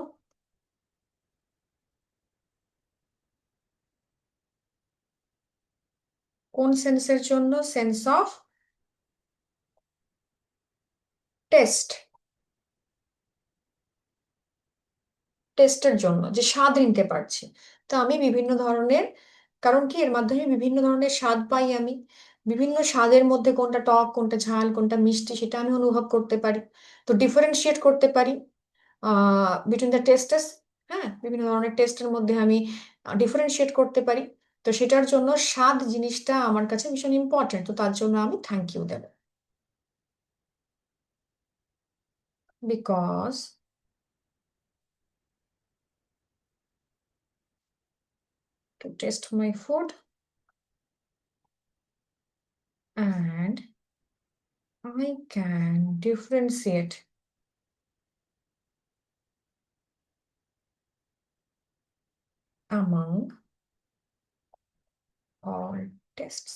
কোন সেন্সের জন্য? সেন্স অফ টেস্ট, টেস্টের জন্য, যে স্বাদ নিতে পারছি। তো আমি বিভিন্ন ধরনের, কারণ কি এর মাধ্যমে বিভিন্ন ধরনের স্বাদ পাই আমি, বিভিন্ন স্বাদের মধ্যে কোনটা টক, কোনটা ঝাল, কোনটা মিষ্টি সেটা আমি অনুভব করতে পারি। তো ডিফারেন্সিয়েট করতে পারি বিটুইন দ্য টেস্টেস। হ্যাঁ, বিভিন্ন ধরনের টেস্টের মধ্যে আমি ডিফারেন্সিয়েট করতে পারি। তো সেটার জন্য স্বাদ জিনিসটা আমার কাছে ভীষণ ইম্পর্টেন্ট, তো তার জন্য আমি থ্যাংক ইউ দেব। Because to taste my food and I can differentiate among all tests.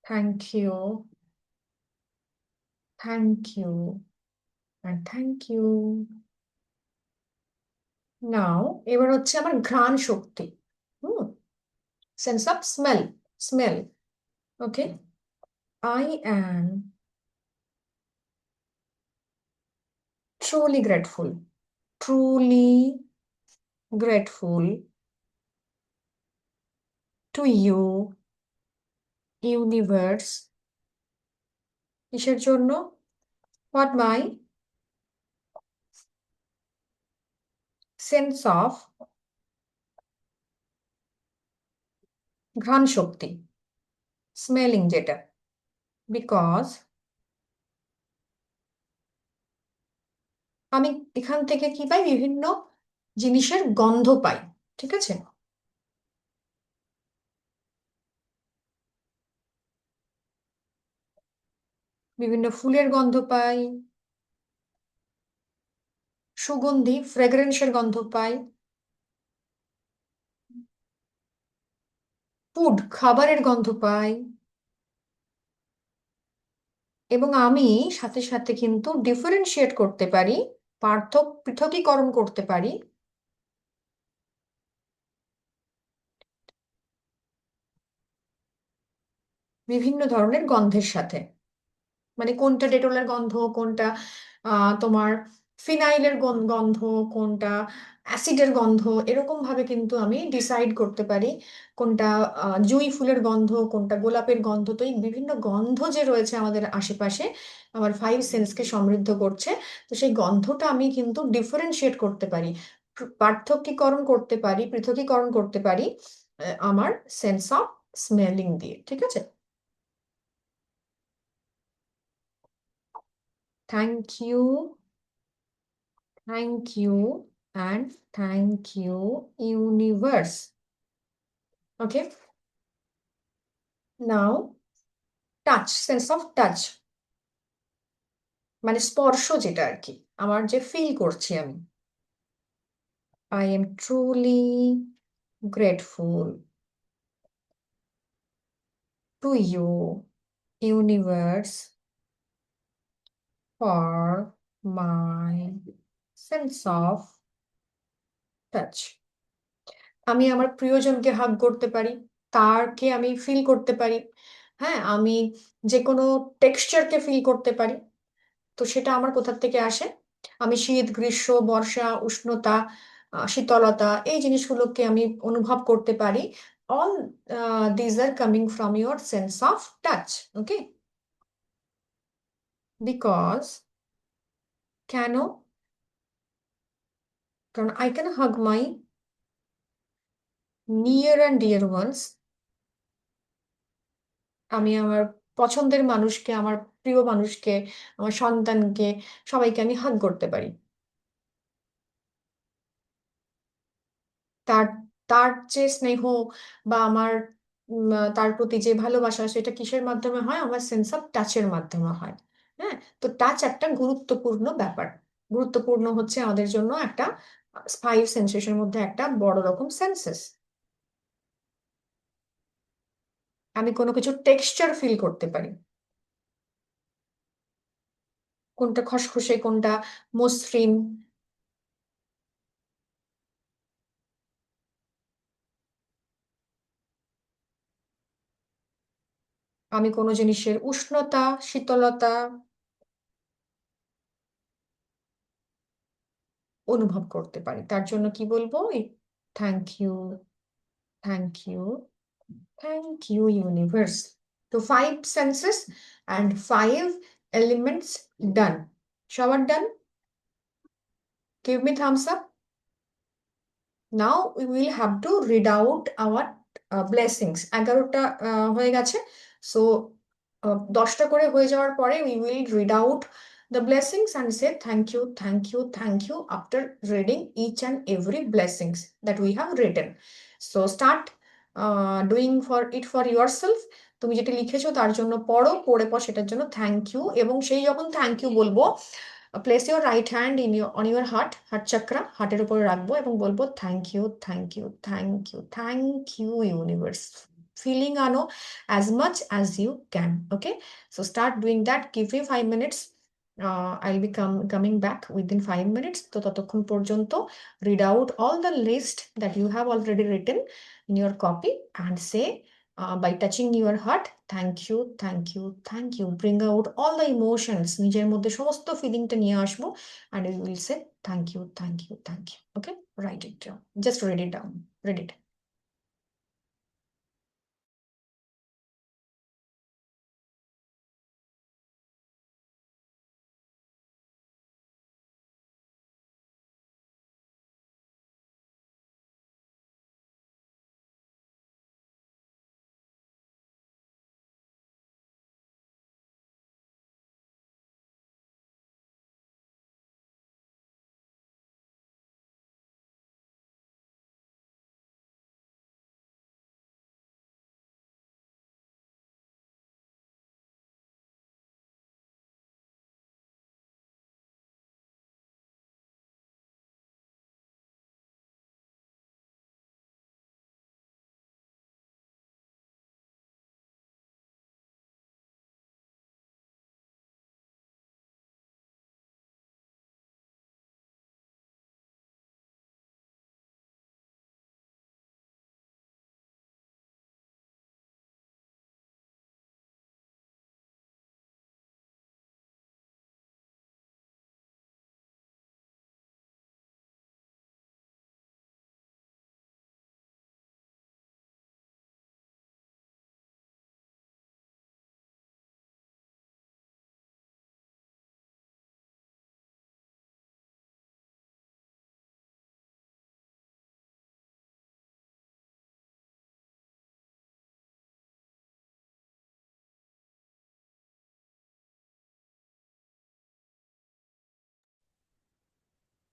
Thank you, thank you, and thank you. Now, এবার হচ্ছে আমার ঘ্রাণ শক্তি। Sense of smell, smell. Okay, I am truly grateful, truly grateful to you, universe. কিসের জন্য? What my sense of ঘ্রাণ শক্তি, smelling যেটা, because আমি এখান থেকে কি পাই? বিভিন্ন জিনিসের গন্ধ পাই, ঠিক আছে? বিভিন্ন ফুলের গন্ধ পাই, সুগন্ধি ফ্রেগ্রেন্সের গন্ধ পাই, ফুড খাবারের গন্ধ পাই, এবং আমি সাথে সাথে কিন্তু ডিফারেন্সিয়েট করতে পারি, পৃথকীকরণ করতে পারি বিভিন্ন ধরনের গন্ধের সাথে। মানে কোনটা ডেটলের গন্ধ, কোনটা তোমার ফিনাইলের গন্ধ, কোনটা অ্যাসিডের গন্ধ, এরকম ভাবে কিন্তু আমি ডিসাইড করতে পারি কোনটা জুঁই ফুলের গন্ধ, কোনটা গোলাপের গন্ধ। তো এই বিভিন্ন গন্ধ যে রয়েছে আমাদের আশেপাশে, আমার 5 সেন্সকে সমৃদ্ধ করছে। তো সেই গন্ধটা আমি কিন্তু ডিফারেন্সিয়েট করতে পারি, পার্থক্যীকরণ করতে পারি, পৃথকীকরণ করতে পারি আমার সেন্স অফ স্মেলিং দিয়ে, ঠিক আছে? Thank you, thank you, and thank you, universe. Okay. Now, touch, sense of touch. মানে স্পর্শ যেটা আর কি, আমার যে ফিল করছি আমি। I am truly grateful to you, universe, for my sense of touch. আমি আমার প্রিয়জনকে হাগ করতে পারি, তারকে আমি ফিল করতে পারি। হ্যাঁ, আমি যে কোনো টেক্সচারকে ফিল করতে পারি। তো সেটা আমার কোথা থেকে আসে? আমি শীত, গ্রীষ্ম, বর্ষা, উষ্ণতা, শীতলতা, এই জিনিসগুলোকে আমি অনুভব করতে পারি। All these are coming from your sense of touch. Okay, because কেন? কারণ I can hug my near and dear ones. আমি আমার পছন্দের মানুষকে, আমার প্রিয় মানুষকে, আমার সন্তানকে, সবাইকে আমি হাগ করতে পারি। তার তার যে স্নেহ বা আমার তার প্রতি যে ভালোবাসা, সেটা কিসের মাধ্যমে হয়? আমার সেন্স অফ টাচের মাধ্যমে হয়। হ্যাঁ, তো টাচ একটা গুরুত্বপূর্ণ ব্যাপার। গুরুত্বপূর্ণ হচ্ছে আমাদের জন্য একটা 5 সেন্সেসের মধ্যে একটা বড় রকম সেন্সেস। আমি কোনো কিছু টেক্সচার ফিল করতে পারি, কোনটা খসখসে, কোনটা মসৃণ। আমি কোনো জিনিসের উষ্ণতা, শীতলতা অনুভব করতে পারি। তার জন্য কি বলবো? Thank you, thank you, thank you, universe. তো 5 সেন্সেস অ্যান্ড 5 এলিমেন্টস ডান। সবার done? Give me thumbs up. Now we will have to read out our blessings. 11টা হয়ে গেছে। সো 10টা করে হয়ে যাওয়ার পরে we will read out the blessings and say thank you, thank you, thank you after reading each and every blessings that we have written. So start doing for it for yourself. তুমি যেটা লিখেছো তার জন্য পড়ো, পড়ে পর সেটার জন্য থ্যাংক ইউ। এবং সেই যখন থ্যাংক ইউ বলবো, place your right hand on your heart chakra, হার্টের উপরে রাখবো এবং বলবো thank you, thank you, thank you, thank you, universe. Feeling আনো as much as you can. Okay, so start doing that. Give me 5 minutes. I'll be coming back within 5 minutes. তো ততক্ষণ পর্যন্ত read out all the list that you have already written in your copy and say by touching your heart, thank you, thank you, thank you. Bring out all the emotions. নিজের মধ্যে সমস্ত ফিলিংটা নিয়ে আসবো and we will say thank you, thank you, thank you. Okay, write it down. Just read it down. Read it.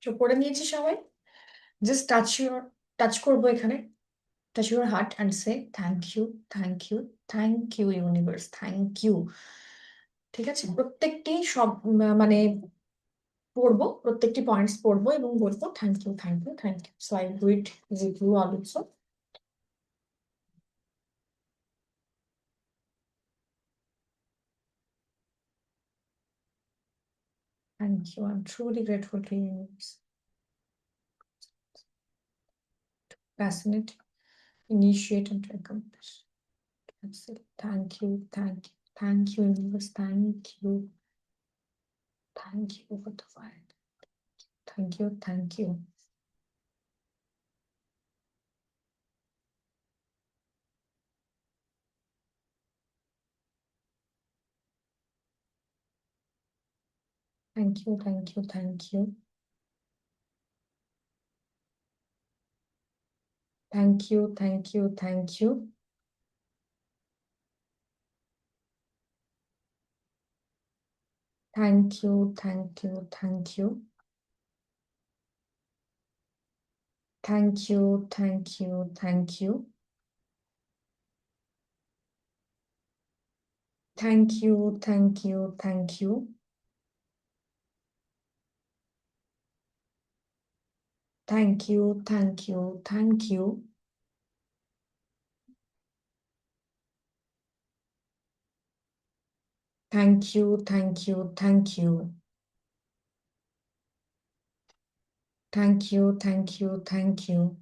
তো পড়ে নিয়েছি সবাই? Just touch করবো এখানে, touch your heart and say thank you, thank you, thank you universe, thank you. ঠিক আছে, প্রত্যেকটি সব মানে পড়বো, প্রত্যেকটি পয়েন্টস পড়বো এবং বলবো thank you, thank you, thank you. So I do it with you also. Thank you. I'm truly grateful to you. Passionate, initiate and accomplish. That's it. Thank you, thank you, thank you universe, thank you, thank you for the fire. Thank you, thank you. Thank you, thank you, thank you. Thank you, thank you, thank you. Thank you, thank you, thank you. Thank you, thank you, thank you. Thank you, thank you, thank you. Thank you, thank you, thank you. Thank you, thank you, thank you. Thank you, thank you, thank you.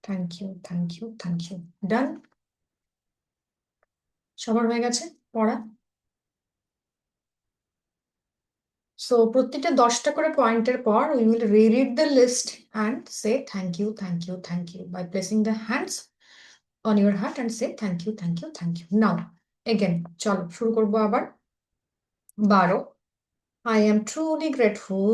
Thank you, thank you, thank you. Done? সবার হয়ে গেছে পড়া? So প্রত্যেকটা 10টা করে পয়েন্টের পর we will reread the list and say thank you, thank you, thank you by placing the hands on your heart and say thank you, thank you, thank you. Now again চলো শুরু করবো আবার। 12 I am truly grateful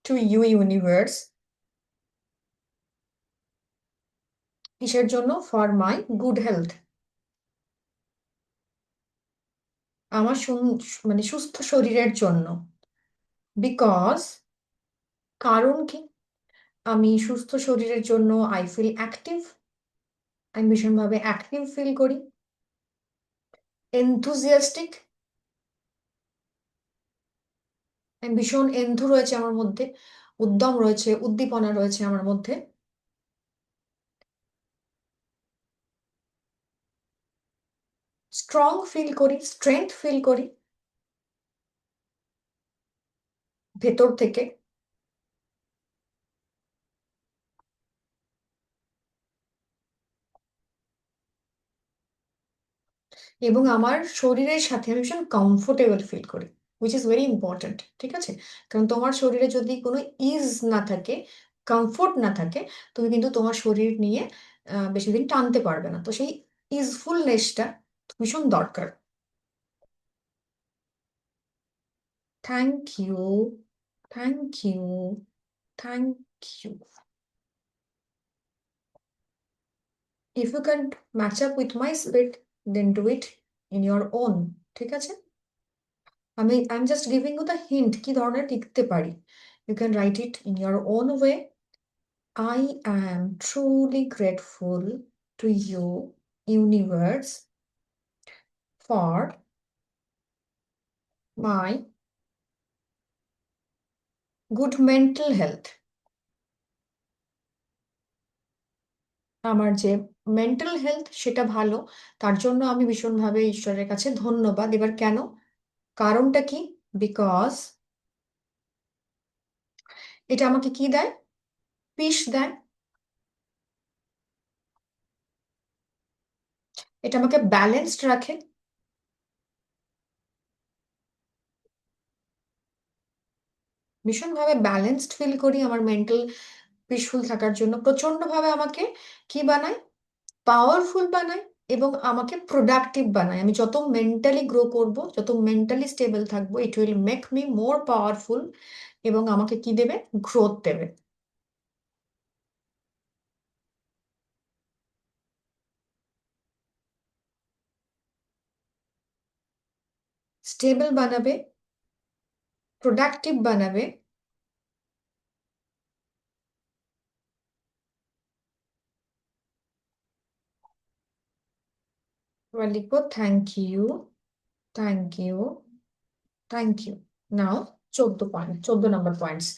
to you universe কিসের জন্য? for my good health, আমার মানে সুস্থ শরীরের জন্য। because কারণ কি? আমি সুস্থ শরীরের জন্য I feel active, আমি ভীষণভাবে অ্যাক্টিভ ফিল করি। enthusiastic, আমি ভীষণ এন্থু রয়েছে আমার মধ্যে, উদ্যম রয়েছে, উদ্দীপনা রয়েছে আমার মধ্যে। স্ট্রং ফিল করি, স্ট্রেংথ ফিল করি ভেতর থেকে। এবং আমার শরীরের সাথে আমি ভীষণ কমফোর্টেবল ফিল করি, উইচ ইজ ভেরি ইম্পর্ট্যান্ট। ঠিক আছে, কারণ তোমার শরীরে যদি কোনো ইজ না থাকে, কমফোর্ট না থাকে, তুমি কিন্তু তোমার শরীর নিয়ে বেশি দিন টানতে পারবে না। তো সেই ইজফুলনেসটা ভীষণ দরকার। Thank you, thank you, thank you. If you can match up with my speed, then do it in your own. ঠিক আছে, I am just giving you the hint কি ধরনের লিখতে পারি। You can write it in your own way. I am truly grateful to you, universe, for my good mental health. আমার যে mental health সেটা ভালো, তার জন্য আমি ভীষণভাবে ঈশ্বরের কাছে ধন্যবাদ। এবার কেন, কারণটা কি? বিকজ এটা আমাকে কি দেয়? পিস দেয়। এটা আমাকে ব্যালেন্সড রাখে। ভীষণভাবে ব্যালেন্সড ফিল করি আমার মেন্টাল পিসফুল থাকার জন্য। প্রচন্ডভাবে আমাকে কি বানায়? পাওয়ারফুল বানায় এবং আমাকে প্রোডাক্টিভ বানায়। আমি যত মেন্টালি গ্রো করব, যত মেন্টালি স্টেবল থাকবো, it will make me more powerful এবং আমাকে কি দেবে? গ্রোথ দেবে। স্টেবল বানাবে, প্রোডাক্টিভ বানাবে। এবার লিখবো thank you, thank you, thank you. Now 14 point, 14 নম্বর points.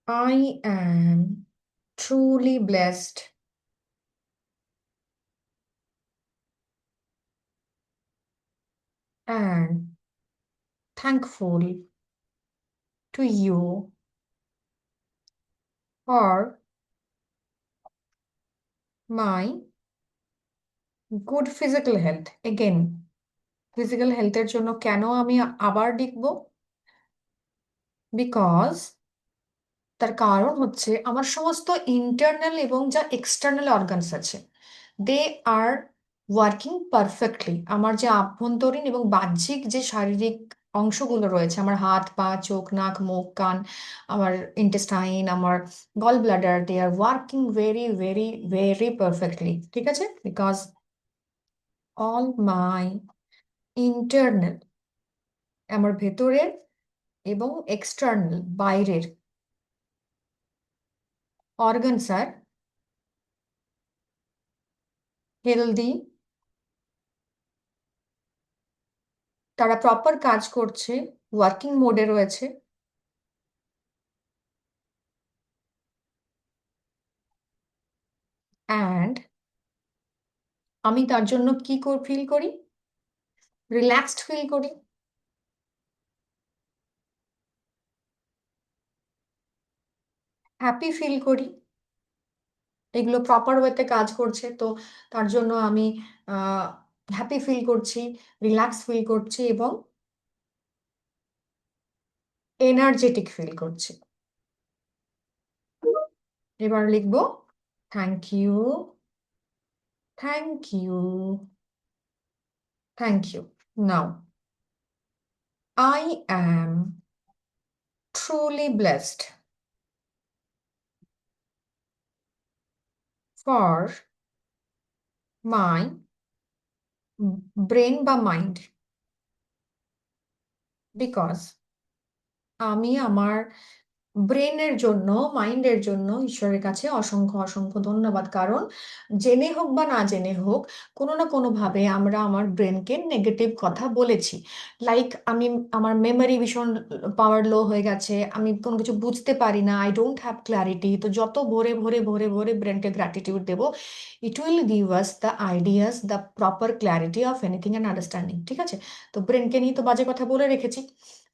I am truly blessed and thankful to you for my good physical health. Again, physical হেলথের জন্য কেন আমি আবার লিখবো? বিকজ তার কারণ হচ্ছে আমার সমস্ত ইন্টারনাল এবং যা এক্সটার্নাল অর্গানস আছে, দে আর ওয়ার্কিং পারফেক্টলি। আমার যে আভ্যন্তরীণ এবং বাহ্যিক যে শারীরিক অংশগুলো রয়েছে, আমার হাত পা চোখ নাক মুখ কান, আমার ইন্টেস্টাইন, আমার gallbladder, they are working very very very perfectly. ঠিক আছে, বিকজ অল মাই ইন্টারনাল, আমার ভেতরের এবং এক্সটার্নাল বাইরের অর্গানস আর হেলদি, তারা প্রপার কাজ করছে, ওয়ার্কিং মোডে রয়েছে। অ্যান্ড আমি তার জন্য কি ফিল করি? রিল্যাক্সড ফিল করি, হ্যাপি ফিল করি। এগুলো প্রপার ওয়েতে কাজ করছে, তো তার জন্য আমি হ্যাপি ফিল করছি, রিল্যাক্স ফিল করছি এবং এনার্জেটিক ফিল করছি। এবার লিখবো thank you, thank you, thank you. Now I am truly blessed for my brain বা মাইন্ড, বিকজ আমি আমার ব্রেনের জন্য, মাইন্ডের জন্য ঈশ্বরের কাছে অসংখ্য অসংখ্য ধন্যবাদ। কারণ জেনে হোক বা না জেনে হোক, কোনো না কোনো ভাবে আমরা আমার ব্রেনকে নেগেটিভ কথা বলেছি। লাইক আমি, আমার মেমোরি ভীষণ পাওয়ার লো হয়ে গেছে, আমি কোনো কিছু বুঝতে পারি না, আই ডোন্ট হ্যাভ ক্ল্যারিটি। তো যত ভোরে ভোরে ভোরে ভোরে ব্রেনকে গ্র্যাটিটিউড দেবো, it will give us the ideas, the proper clarity of anything and understanding. ঠিক আছে, তো ব্রেনকে নিয়ে তো বাজে কথা বলে রেখেছি,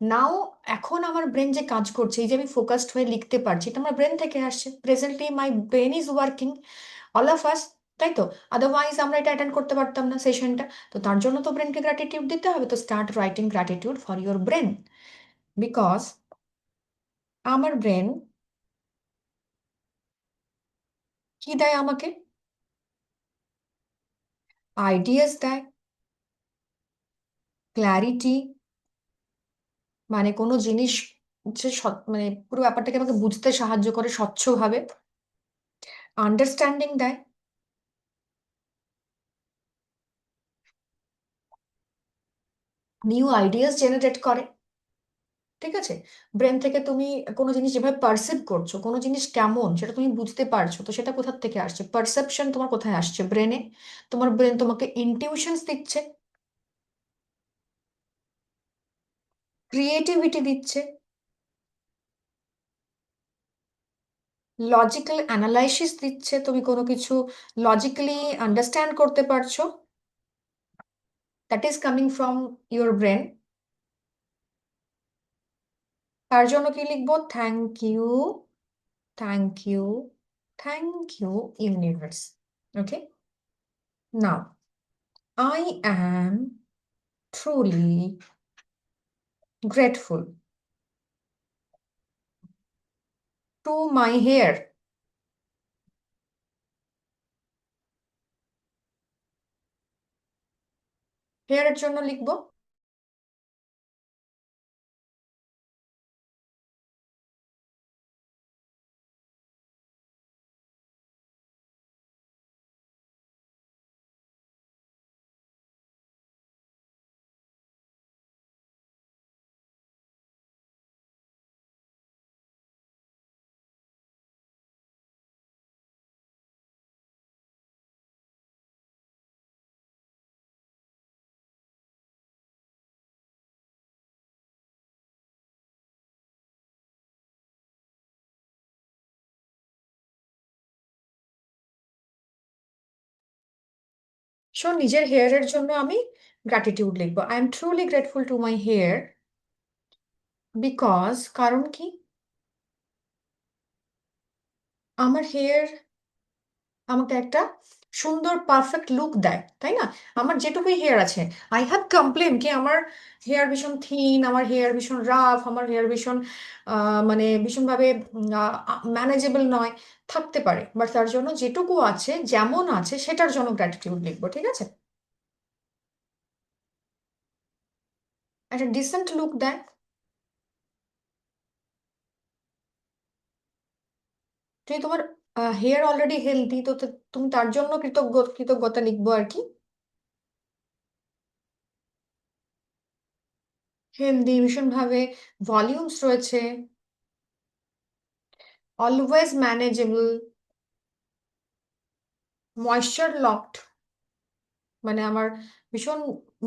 নাও এখন আমার ব্রেন যে কাজ করছে, এই যে আমি ফোকাসড হয়ে লিখতে পারছি, এটা আমার ব্রেন থেকে আসছে। Presently my brain is working, all of us, তাই তো? আদারওয়াইজ আমরা এটা অ্যাটেন্ড করতে পারতাম না সেশনটা। তো তার জন্য তো ব্রেনকে গ্র্যাটিটিউড দিতে হবে। তো start writing gratitude for your brain, because আমার ব্রেন কি দেয় আমাকে? আইডিয়াস দেয়, ক্ল্যারিটি, মানে কোনো জিনিস যে মানে পুরো ব্যাপারটাকে আমাকে বুঝতে সাহায্য করে স্বচ্ছভাবে। আন্ডারস্ট্যান্ডিং দেয়, নিউ আইডিয়াস জেনারেট করে। ঠিক আছে? ব্রেন থেকে তুমি কোনো জিনিস যেভাবে পারসিভ করছো, কোনো জিনিস কেমন সেটা তুমি বুঝতে পারছো, তো সেটা কোথা থেকে আসছে? পারসেপশন তোমার কোথায় আসছে? ব্রেনে। তোমার ব্রেন তোমাকে ইনটিউশনস দিচ্ছে, ক্রিয়েটিভিটি দিচ্ছে, লজিক্যাল অ্যানালাইসিস দিচ্ছে, তুমি কোনো কিছু লজিক্যালি আন্ডারস্ট্যান্ড করতে পারছো। That is coming from your brain. তার জন্য কি লিখবো? Thank you, thank you, thank you universe. Okay, now I am truly grateful to my hair. হেয়ারের জন্য লিখবো নিজের হেয়ারের জন্য আমি গ্র্যাটিটিউড লিখবো। I am truly grateful to my hair because, কারণ কি? আমার হেয়ার আমাকে একটা সুন্দর পারফেক্ট লুক দেয়, তাই না? আমার যেটুকুই হেয়ার আছে, আই হ্যাভ কমপ্লেন কি আমার হেয়ার ভীষণ থিন, আমার হেয়ার ভীষণ রাফ, আমার হেয়ার ভীষণ মানে ভীষণভাবে ম্যানেজেবল নয়, থাকতে পারে। বাট তার জন্য যেটুকু আছে, যেমন আছে, সেটার জন্য গ্র্যাটিটিউড লিখবো। ঠিক আছে? একটা ডিসেন্ট লুক দেয়। তুমি তোমার হেয়ার অলরেডি হেলদি, তো তুমি তার জন্য কৃতজ্ঞতা লিখবো আর কি। হেলদি, ভীষণভাবে ভলিউমস রয়েছে, অলওয়েজ ম্যানেজেবল, ময়েশ্চার লকড, মানে আমার ভীষণ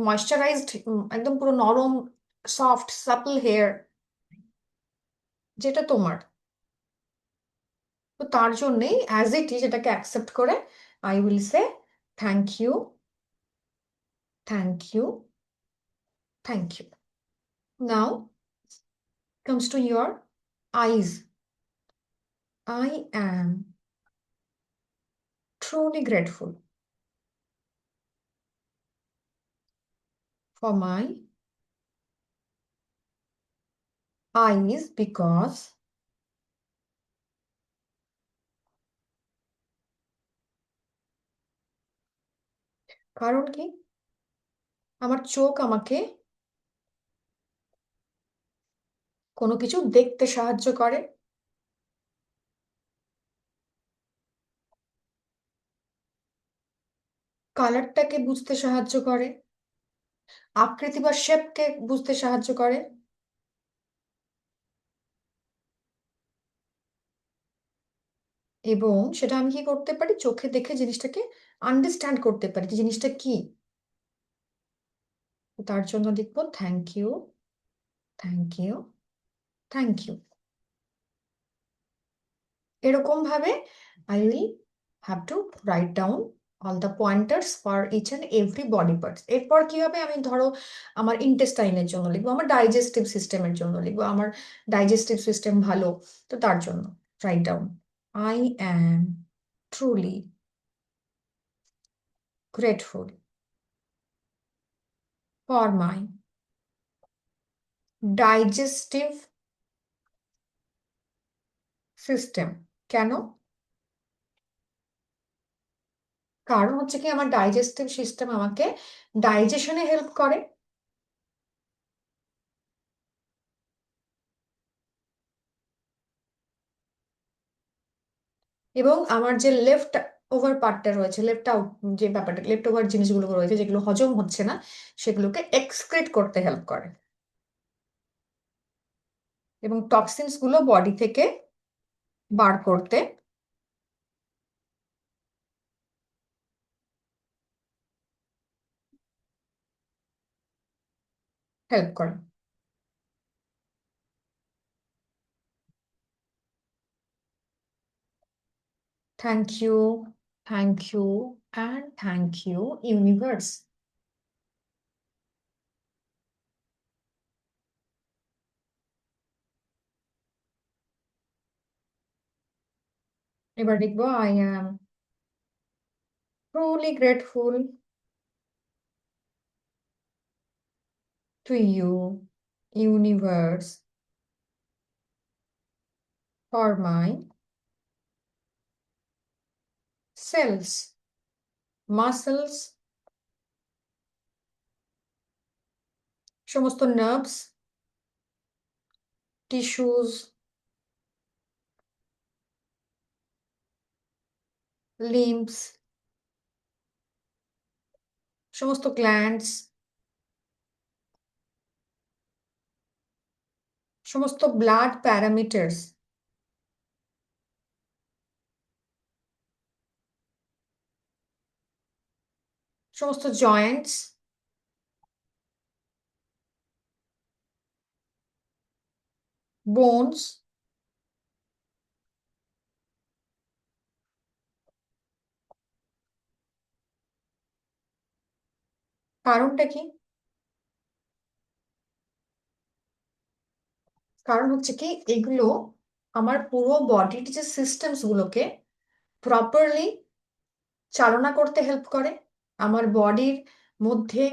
ময়েশ্চারাইজড, একদম পুরো নরম, সফট সাপল হেয়ার, যেটা তোমার। তো তার জন্যেই অ্যাজ ইট ইজ এটাকে অ্যাকসেপ্ট করে I will say thank you, thank you, thank you. Now comes to your eyes. I am truly grateful for my eyes because কারণ কি? আমার চোখ আমাকে কোনো কিছু দেখতে সাহায্য করে, কালারটাকে বুঝতে সাহায্য করে, আকৃতি বা শেপকে বুঝতে সাহায্য করে, এবং সেটা আমি কি করতে পারি? চোখে দেখে জিনিসটাকে আন্ডারস্ট্যান্ড করতে পারি যে জিনিসটা কি। তার জন্য লিখবো thank you, thank you, thank you. এরকম ভাবে I will have to write down all the pointers for each and every body parts. এরপর কি হবে, আমি ধরো আমার ইন্টেস্টাইনের জন্য লিখবো, আমার ডাইজেস্টিভ সিস্টেমের জন্য লিখবো, আমার ডাইজেস্টিভ সিস্টেম ভালো, তো তার জন্য write down, I am truly grateful for my digestive system. কেন? কারণ হচ্ছে কি আমার ডাইজেস্টিভ সিস্টেম আমাকে ডাইজেশনে হেল্প করে, এবং আমার যে লেফট ওভার পার্টটা রয়েছে, লেফট আউট যে ব্যাপারটা, লেফট ওভার জিনিসগুলো রয়েছে যেগুলো হজম হচ্ছে না, সেগুলোকে এক্সক্রিট করতে হেল্প করে, এবং টক্সিনস গুলো বডি থেকে বার করতে হেল্প করে। Thank you, thank you and thank you universe. এবার লিখবো, I am truly grateful to you universe for my cells, muscles, সমস্ত নার্ভস, টিস্যুস, লিম্বস, সমস্ত গ্ল্যান্ডস, সমস্ত ব্লাড প্যারামিটার্স, সমস্ত জয়েন্টস, বোনস, কারণটা কি? কারণ হচ্ছে কি এগুলো আমার পুরো বডির যে সিস্টেমস গুলোকে প্রপারলি চালনা করতে হেল্প করে, আমার বডির মধ্যে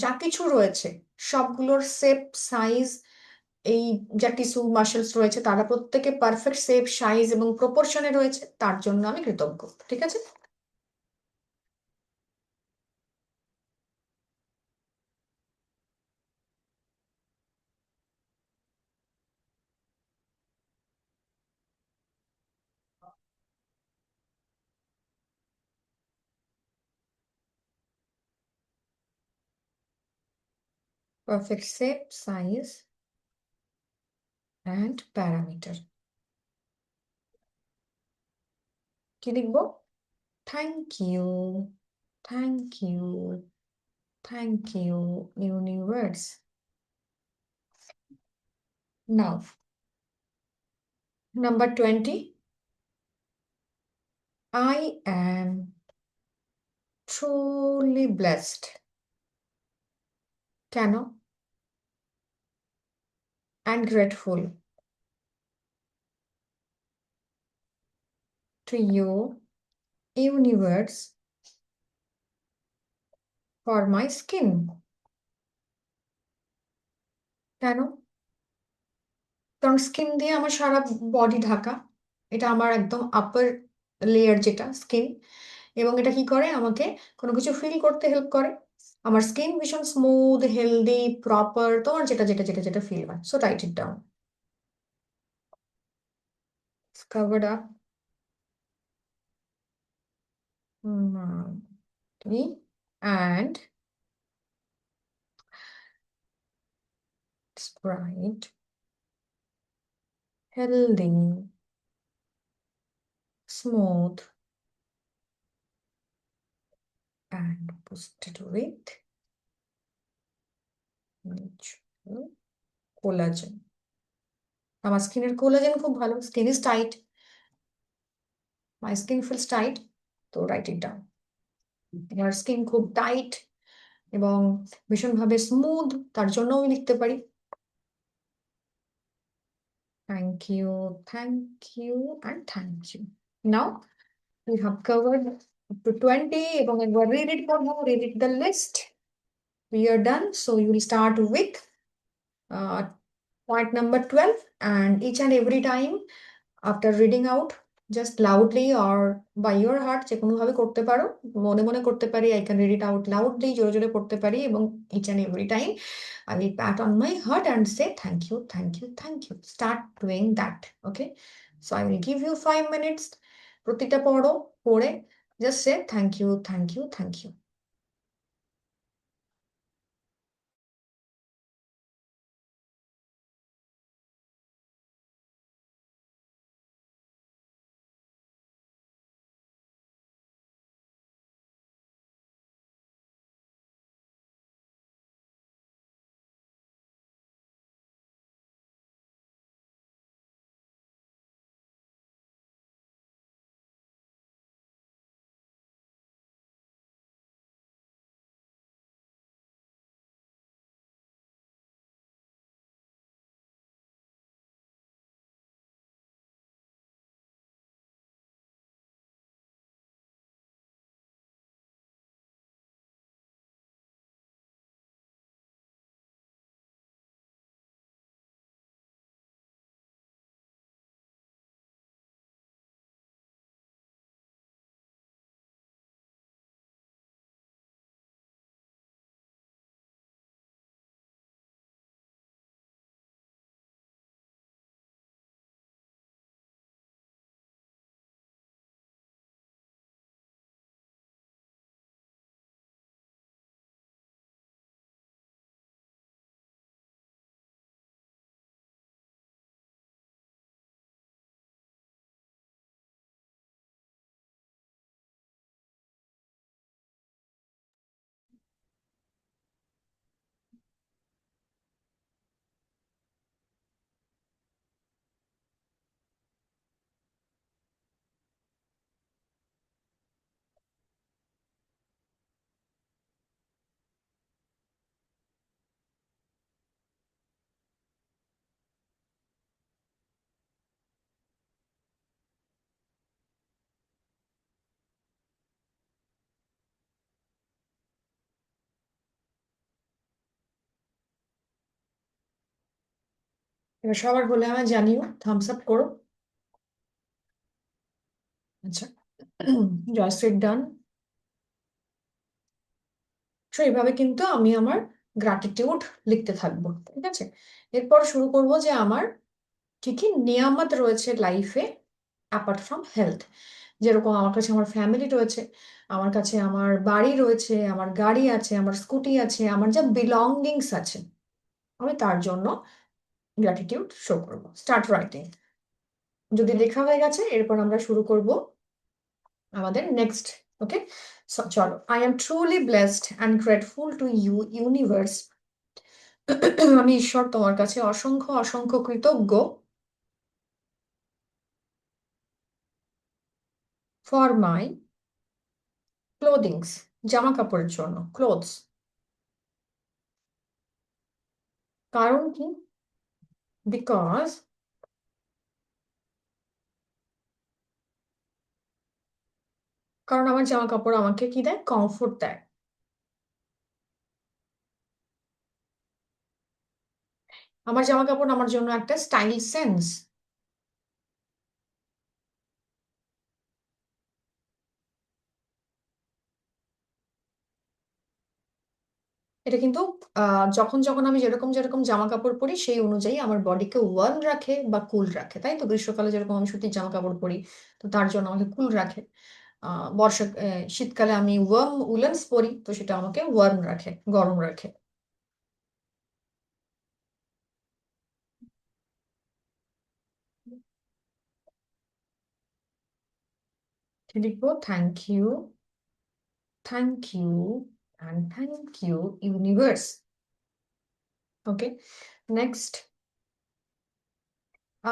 যা কিছু রয়েছে সবগুলোর শেপ সাইজ, এই যা টিস্যু মাসেলস রয়েছে তারা প্রত্যেকে পারফেক্ট শেপ সাইজ এবং প্রপোর্শনে রয়েছে, তার জন্য আমি কৃতজ্ঞ। ঠিক আছে? Perfect shape size and parameter. কি লিখবো? Thank you, thank you, thank you universe. Now number 20, I am truly blessed. কেন? And grateful to you, universe, for my skin. কেন? কারণ স্কিন দিয়ে আমার সারা বডি ঢাকা, এটা আমার একদম আপার লেয়ার যেটা স্কিন, এবং এটা কি করে আমাকে কোনো কিছু ফিল করতে হেল্প করে। আমার স্কিন ভীষণ স্মুথ, হেলদি, প্রপার, তোমার যেটা যেটা যেটা যেটা ফিল হয়। So write it down, covered up and bright, healthy, smooth, and boosted with natural collagen. আমার স্কিনের কোলাজেন খুব ভালো, skin is tight, my skin feels tight, তো রাইট ইট ডাউন। তোমার স্কিন খুব টাইট এবং ভীষণভাবে স্মুথ, তার জন্য আমি লিখতে পারি thank you, thank you and thank you. Now we have covered up to 20 এবং একবার reread করবো, reread the list. We are done. So you will start with point number 12, and each and every time after reading out, just loudly or by your heart, যে কোনো ভাবে করতে পারো, মনে মনে করতে পারি, I can read it out loudly, জোরে জোরে পড়তে পারি, এবং each and every time I will pat on my heart and say thank you, thank you, thank you. Start doing that. Okay, so I will give you 5 minutes. প্রতিটা পড়ো, পড়ে just say thank you, thank you, thank you. এবার সবার বলে আমায় জানিও, Thums up করো। আচ্ছা, জয়শ্রীর ডান। তো এইভাবে কিন্তু আমি আমার গ্র্যাটিটিউড লিখতে থাকবো, ঠিক আছে? এরপর শুরু করব যে আমার কি কি নিয়ামত রয়েছে লাইফে অ্যাপার্ট ফ্রম হেলথ। যেরকম আমার কাছে আমার ফ্যামিলি রয়েছে, আমার কাছে আমার বাড়ি রয়েছে, আমার গাড়ি আছে, আমার স্কুটি আছে, আমার যা বিলঙ্গিংস আছে, আমি তার জন্য গ্র্যাটিটিউড শো করবো। Start writing. যদি লেখা হয়ে গেছে, এরপর আমরা শুরু করব আমাদের নেক্সট। ওকে, চলো। I am truly blessed and grateful to you universe. আমি ঈশ্বর তোমার কাছে অসংখ্য অসংখ্য কৃতজ্ঞ ফর মাই ক্লোদিংস, জামা কাপড়ের জন্য, ক্লোথস। কারণ কি? বিকজ কারণ আমার জামা কাপড় আমাকে কি দেয়? কমফোর্ট দেয়। আমার জামা কাপড় আমার জন্য একটা স্টাইল সেন্স। এটা কিন্তু যখন যখন আমি যেরকম যেরকম জামা কাপড় পরি সেই অনুযায়ী আমার বডিকে ওয়ার্ম রাখে বা কুল রাখে, তাই তো? গ্রীষ্মকালে যেরকম আমি সুতির জামা কাপড় পরি, তো তার জন্য আমাকে কুল রাখে। শীতকালে আমি ওয়ার্ম উলেন্স পরি, তো সেটা আমাকে ওয়ার্ম রাখে, গরম রাখে। লিখবো thank you, thank you and thank you universe. Okay, next.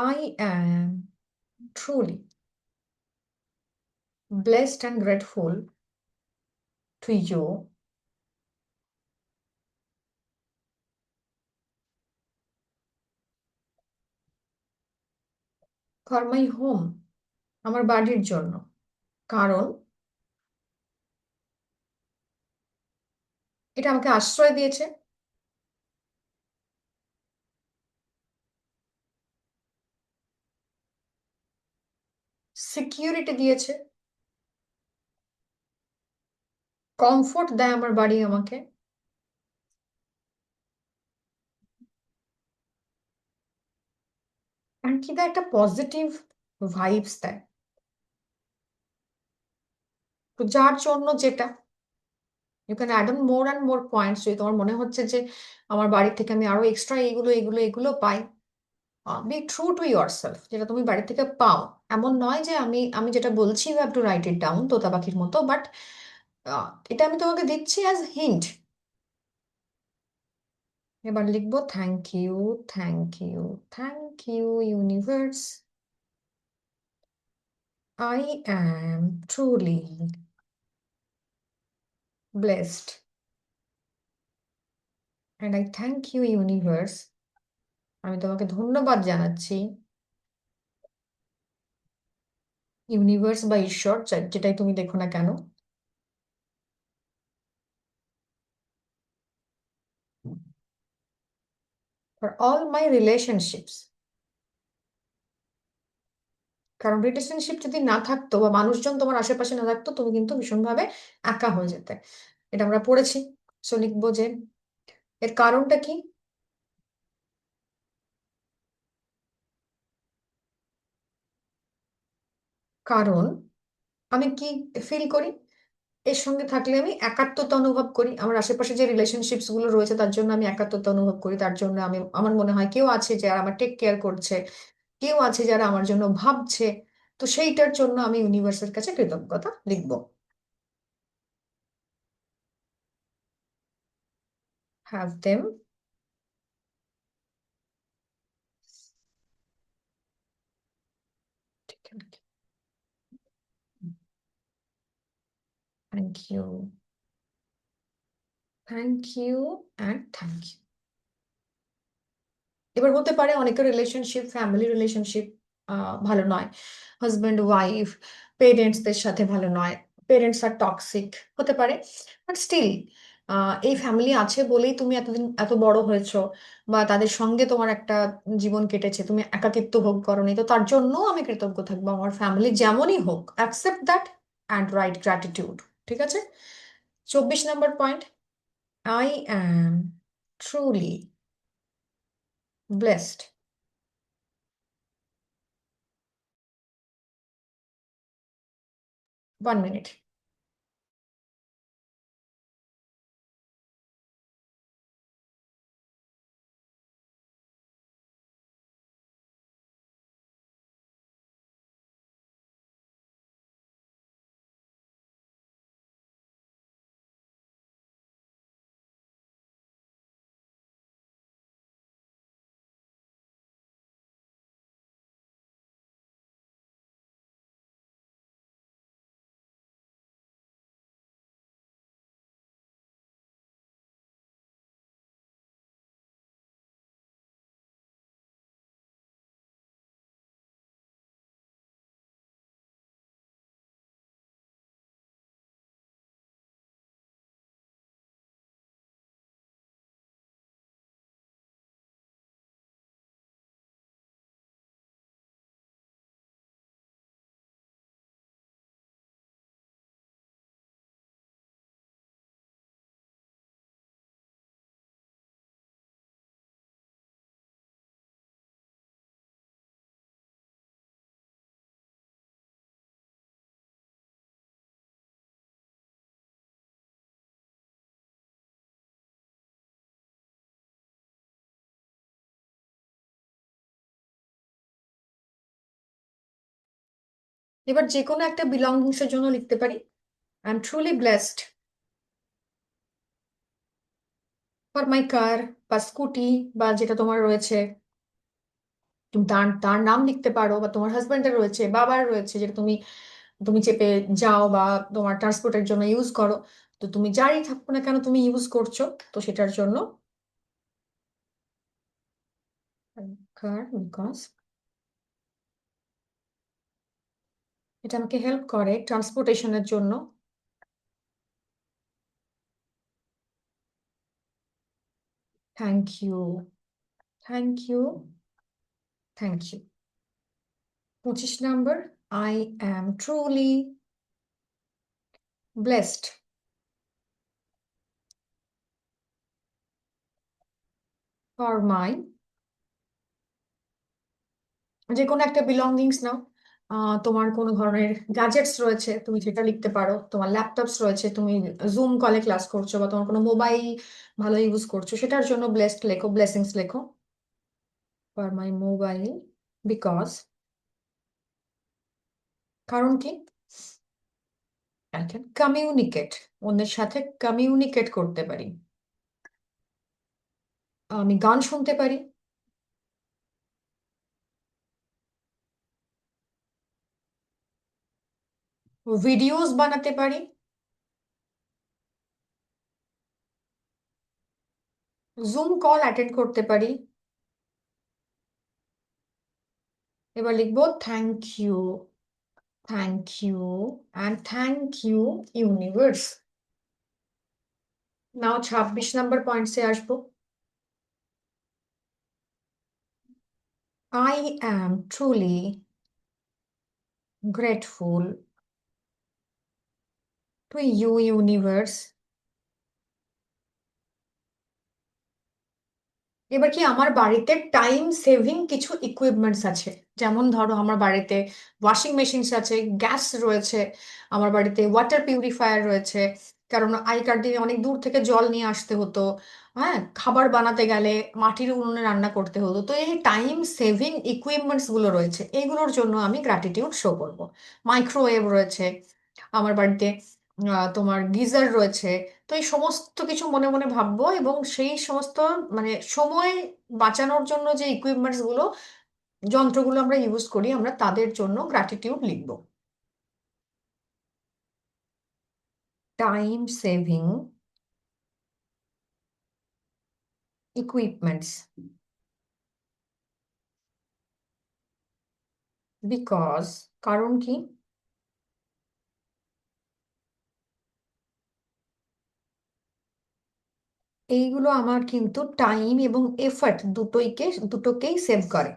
I am truly blessed and grateful to you for my home, আমার বাড়ির জন্য, কারণ এটা আমাকে আশ্রয় দিয়েছে, সিকিউরিটি দিয়েছে, কমফোর্ট দেয় আমার বাড়ি আমাকে, আর কি দেয়, একটা পজিটিভ ভাইবস দেয়। তো যার জন্য যেটা you can add on more and more points, যদি তোমার মনে হচ্ছে যে আমার বাড়ি থেকে আমি আরো এক্সট্রা এগুলো এগুলো এগুলো পাই, be true to yourself, যেটা তুমি বাড়ি থেকে পাও। এমন নয় যে আমি আমি যেটা বলছি you have to write it down তোতা পাখির মতো, বাট এটা আমি তোমাকে দিচ্ছি অ্যাজ হিন্ট। এবার লিখবো thank you, thank you, thank you universe, I am truly blessed and I thank you universe, আমি তোমাকে ধন্যবাদ জানাচ্ছি ইউনিভার্স বা ঈশ্বর, যেটাই তুমি দেখো না কেন, ফর অল মাই রিলেশনশিপস। কারণ রিলেশনশিপ যদি না থাকতো বা মানুষজন তোমার আশেপাশে না থাকতো, তুমি কিন্তু ভীষণভাবে একা হয়ে যেতে। এটা আমরা পড়েছি। সো লিখবো যে এর কারণটা কি, কারণ আমি কি ফিল করি, এর সঙ্গে থাকলে আমি একাত্মতা অনুভব করি, আমার আশেপাশে যে রিলেশনশিপস গুলো রয়েছে তার জন্য আমি একাত্মতা অনুভব করি, তার জন্য আমি আমার মনে হয় কেউ আছে যারা আমার টেক কেয়ার করছে, কেউ আছে যারা আমার জন্য ভাবছে। তো সেইটার জন্য আমি ইউনিভার্সের কাছে কৃতজ্ঞতা লিখবো। Have them thank you, thank you and thank you. এবার হতে পারে অনেকের রিলেশনশিপ, ফ্যামিলি রিলেশনশিপ ভালো নয়, হাজব্যান্ড ওয়াইফ, পেরেন্টসদের সাথে ভালো নয়, পেরেন্টস আর টক্সিক হতে পারে, বাট স্টিল এই ফ্যামিলি আছে বলেই তুমি এতদিন এত বড় হয়েছো, বা তাদের সঙ্গে তোমার একটা জীবন কেটেছে, তুমি একাকিত্ব ভোগ করোনি, তো তার জন্য আমি কৃতজ্ঞ থাকবো, আমার ফ্যামিলি যেমনই হোক, accept that and write gratitude. ঠিক আছে। 24 number point, I am truly blessed. 1 minute। এবার যে কোনো একটা বিলংস এর জন্য লিখতে পারি, I am truly blessed for my car বা স্কুটি, বা যেটা তোমার রয়েছে তুমি তার তার নাম লিখতে পারো, বা তোমার হাজবেন্ডের রয়েছে, বাবার রয়েছে, যেটা তুমি তুমি চেপে যাও বা তোমার ট্রান্সপোর্টের জন্য ইউজ করো। তো তুমি যাই থাকো না কেন তুমি ইউজ করছো, তো সেটার জন্য বিকজ এটা আমাকে হেল্প করে ট্রান্সপোর্টেশনের জন্য। Thank you, thank you, thank you. 25 number, I am truly blessed for my, যে কোনো একটা বিলঙ্গিংস নাও। তোমার কোনো ধরনের গ্যাজেটস রয়েছে তুমি সেটা লিখতে পারো, তোমার ল্যাপটপস রয়েছে, তুমি জুম কলে ক্লাস করছো, বা তোমার কোনো মোবাইল ভালো ইউজ করছো, সেটার জন্য ব্লেসড লেখো, ব্লেসিংস লেখো। ফর মাই মোবাইল, বিকজ, কারণ কি, আই ক্যান কমিউনিকেট, অন্যের সাথে কমিউনিকেট করতে পারি, আমি গান শুনতে পারি, ভিডিওস বানাতে পারি, জুম কল অ্যাটেন্ড করতে পারি। এবার লিখবো thank you, thank you and thank you universe. Now 26 number পয়েন্টসে আসবো। I am truly grateful to you universe. এবার কি, আমার বাড়িতে টাইম সেভিং কিছু ইকুইপমেন্টস আছে, যেমন ধরো আমার বাড়িতে ওয়াশিং মেশিনস আছে, গ্যাস রয়েছে, আমার বাড়িতে ওয়াটার পিউরিফায়ার রয়েছে, কারণ আগেকার দিনে অনেক দূর থেকে জল নিয়ে আসতে হতো, হ্যাঁ, খাবার বানাতে গেলে মাটির উনুনে রান্না করতে হতো। তো এই টাইম সেভিং ইকুইপমেন্টস গুলো রয়েছে, এইগুলোর জন্য আমি গ্র্যাটিটিউড শো করব। মাইক্রোওয়েভ রয়েছে আমার বাড়িতে, তোমার গিজার রয়েছে। তো এই সমস্ত কিছু মনে মনে ভাববো, এবং সেই সমস্ত মানে সময় বাঁচানোর জন্য যে ইকুইপমেন্টস গুলো, যন্ত্রগুলো আমরা ইউজ করি, আমরা তাদের জন্য গ্র্যাটিটিউড লিখবো। টাইম সেভিং ইকুইপমেন্টস, বিকজ, কারণ কি, এইগুলো আমার কিন্তু টাইম এবং এফর্ট দুটোকেই সেভ করে।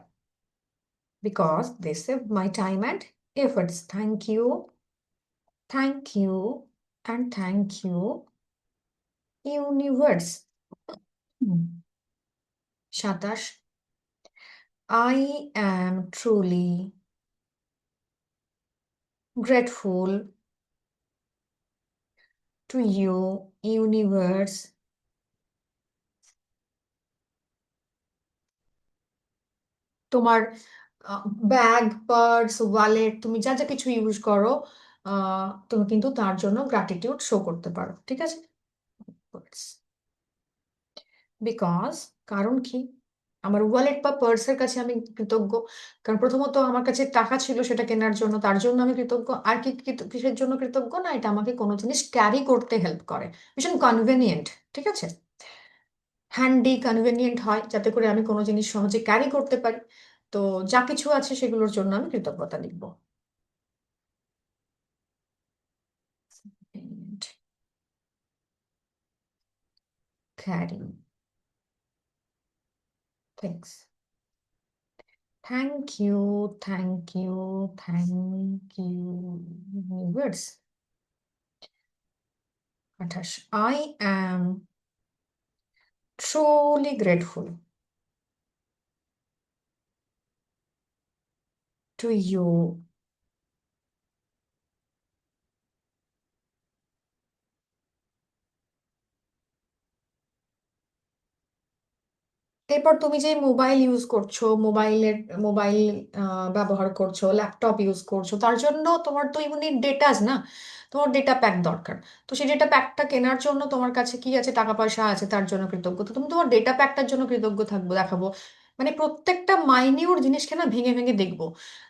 Because they save my time and efforts. Thank you, thank you and thank you universe. 27, I am truly grateful to you universe. তোমার ব্যাগ, পার্স, ওয়ালেট, তুমি যা যা কিছু ইউজ করো, তুমি কিন্তু তার জন্য গ্র্যাটিটিউড শো করতে পারো, ঠিক আছে। বিকজ, কারণ কি, আমার ওয়ালেট বা পার্সের কাছে আমি কৃতজ্ঞ, কারণ প্রথমত আমার কাছে টাকা ছিল সেটা কেনার জন্য, তার জন্য আমি কৃতজ্ঞ। আর কি কিসের জন্য কৃতজ্ঞ, না এটা আমাকে কোনো জিনিস ক্যারি করতে হেল্প করে, ভীষণ কনভেনিয়েন্ট, ঠিক আছে, হ্যান্ডি কনভেনিয়েন্ট হয়, যাতে করে আমি কোনো জিনিস সহজে ক্যারি করতে পারি। তো যা কিছু আছে সেগুলোর জন্য আমি কৃতজ্ঞতা লিখবো। Carry things. Thank you, thank you, thank you universe. 28, I am truly grateful to you এরপর তুমি যে মোবাইল ইউজ করছো, মোবাইল ব্যবহার করছো, ল্যাপটপ ইউজ করছো, তার জন্য তোমার তো ইউনিট ডেটাস না, তোমার ডেটা প্যাক দরকার। তো সেই ডেটা প্যাকটা কেনার জন্য তোমার কাছে কি আছে, টাকা পয়সা আছে, তার জন্য কৃতজ্ঞ। তো তুমি তোমার ডেটা প্যাকটার জন্য কৃতজ্ঞ থাকবো, দেখাবো, মানে প্রত্যেকটা মাইনিউট জিনিসকে না ভেঙে ভেঙে দেখবো,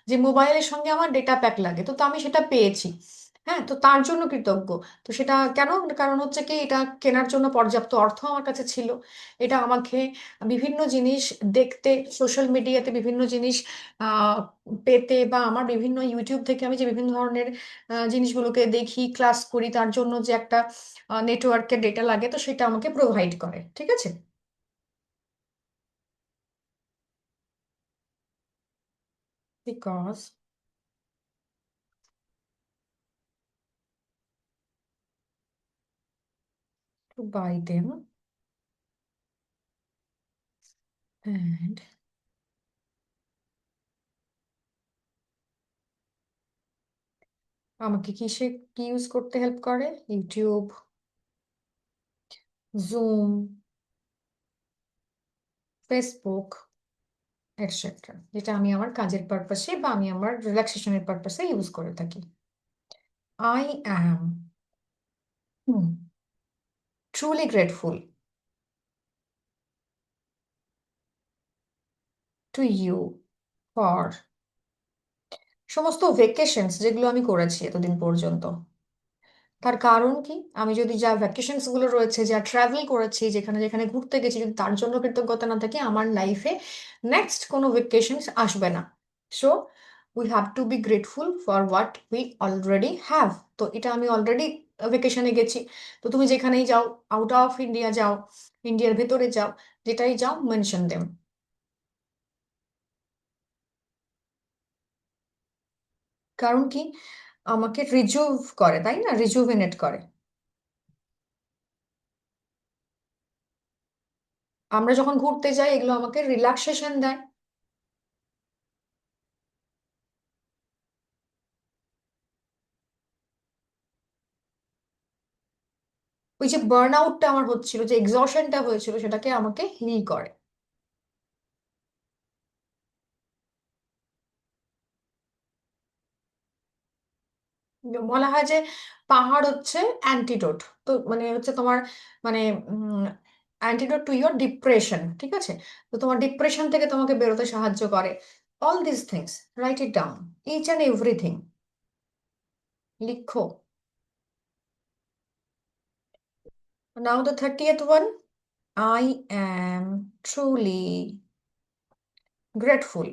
যে মোবাইলের সঙ্গে আমার ডেটা প্যাক লাগে, তো আমি সেটা পেয়েছি, হ্যাঁ, তো তার জন্য কৃতজ্ঞ। তো সেটা কেন? কারণ হচ্ছে কি, এটা কেনার জন্য পর্যাপ্ত অর্থ আমার কাছে ছিল। এটা আমাকে বিভিন্ন জিনিস দেখতে, সোশ্যাল মিডিয়াতে বিভিন্ন জিনিস আহ, পেতে, বা আমার বিভিন্ন ইউটিউব থেকে আমি যে বিভিন্ন ধরনের জিনিসগুলোকে দেখি, ক্লাস করি, তার জন্য যে একটা নেটওয়ার্কের ডেটা লাগে, তো সেটা আমাকে প্রোভাইড করে। ঠিক আছে? Because to buy them and আমাকে কিসে কি ইউজ করতে হেল্প করে? ইউটিউব, জুম, ফেসবুক, এটসেট্রা, যেটা আমি আমার কাজের পারপাসে বা আমি আমার রিল্যাক্সেশনের পারপাসে ইউজ করে থাকি। I am truly grateful to you for সমস্ত ভেকেশনস যেগুলো আমি করেছি এতদিন পর্যন্ত। তার কারণ কি? আমি যদি যা ভ্যাকেশনস গুলো রয়েছে, যা ট্রাভেল করেছি, যেখানে যেখানে ঘুরতে গেছি, যদি তার জন্য কৃতজ্ঞতা না থাকে, আমার লাইফে নেক্সট কোনো ভেকেশনস আসবে না। So we have to be grateful for what we already have. তো এটা আমি অলরেডি ভেকেশনে গেছি। তো তুমি যেখানেই যাও, আউট অফ ইন্ডিয়া যাও, ইন্ডিয়ার ভেতরে যাও, যেটাই যাও, মেনশন দেম। কারণ কি? আমাকে রিজুভ করে, তাই না? রিজুভিনেট করে। আমরা যখন ঘুরতে যাই, এগুলো আমাকে রিল্যাক্সেশন দেয়। ওই যে বার্ন আউটটা আমার হচ্ছিল, যে এক্সশনটা হয়েছিল, সেটাকে আমাকে হিল করে। বলা হয় যে পাহাড় হচ্ছে অ্যান্টিডোট। তো মানে হচ্ছে তোমার, মানে অ্যান্টিডোট টু ইয়োর ডিপ্রেশন। ঠিক আছে? তো তোমার ডিপ্রেশন থেকে তোমাকে বেরোতে সাহায্য করে। All this things, write it down, each and everything লিখো। Now the 30th one. I am truly grateful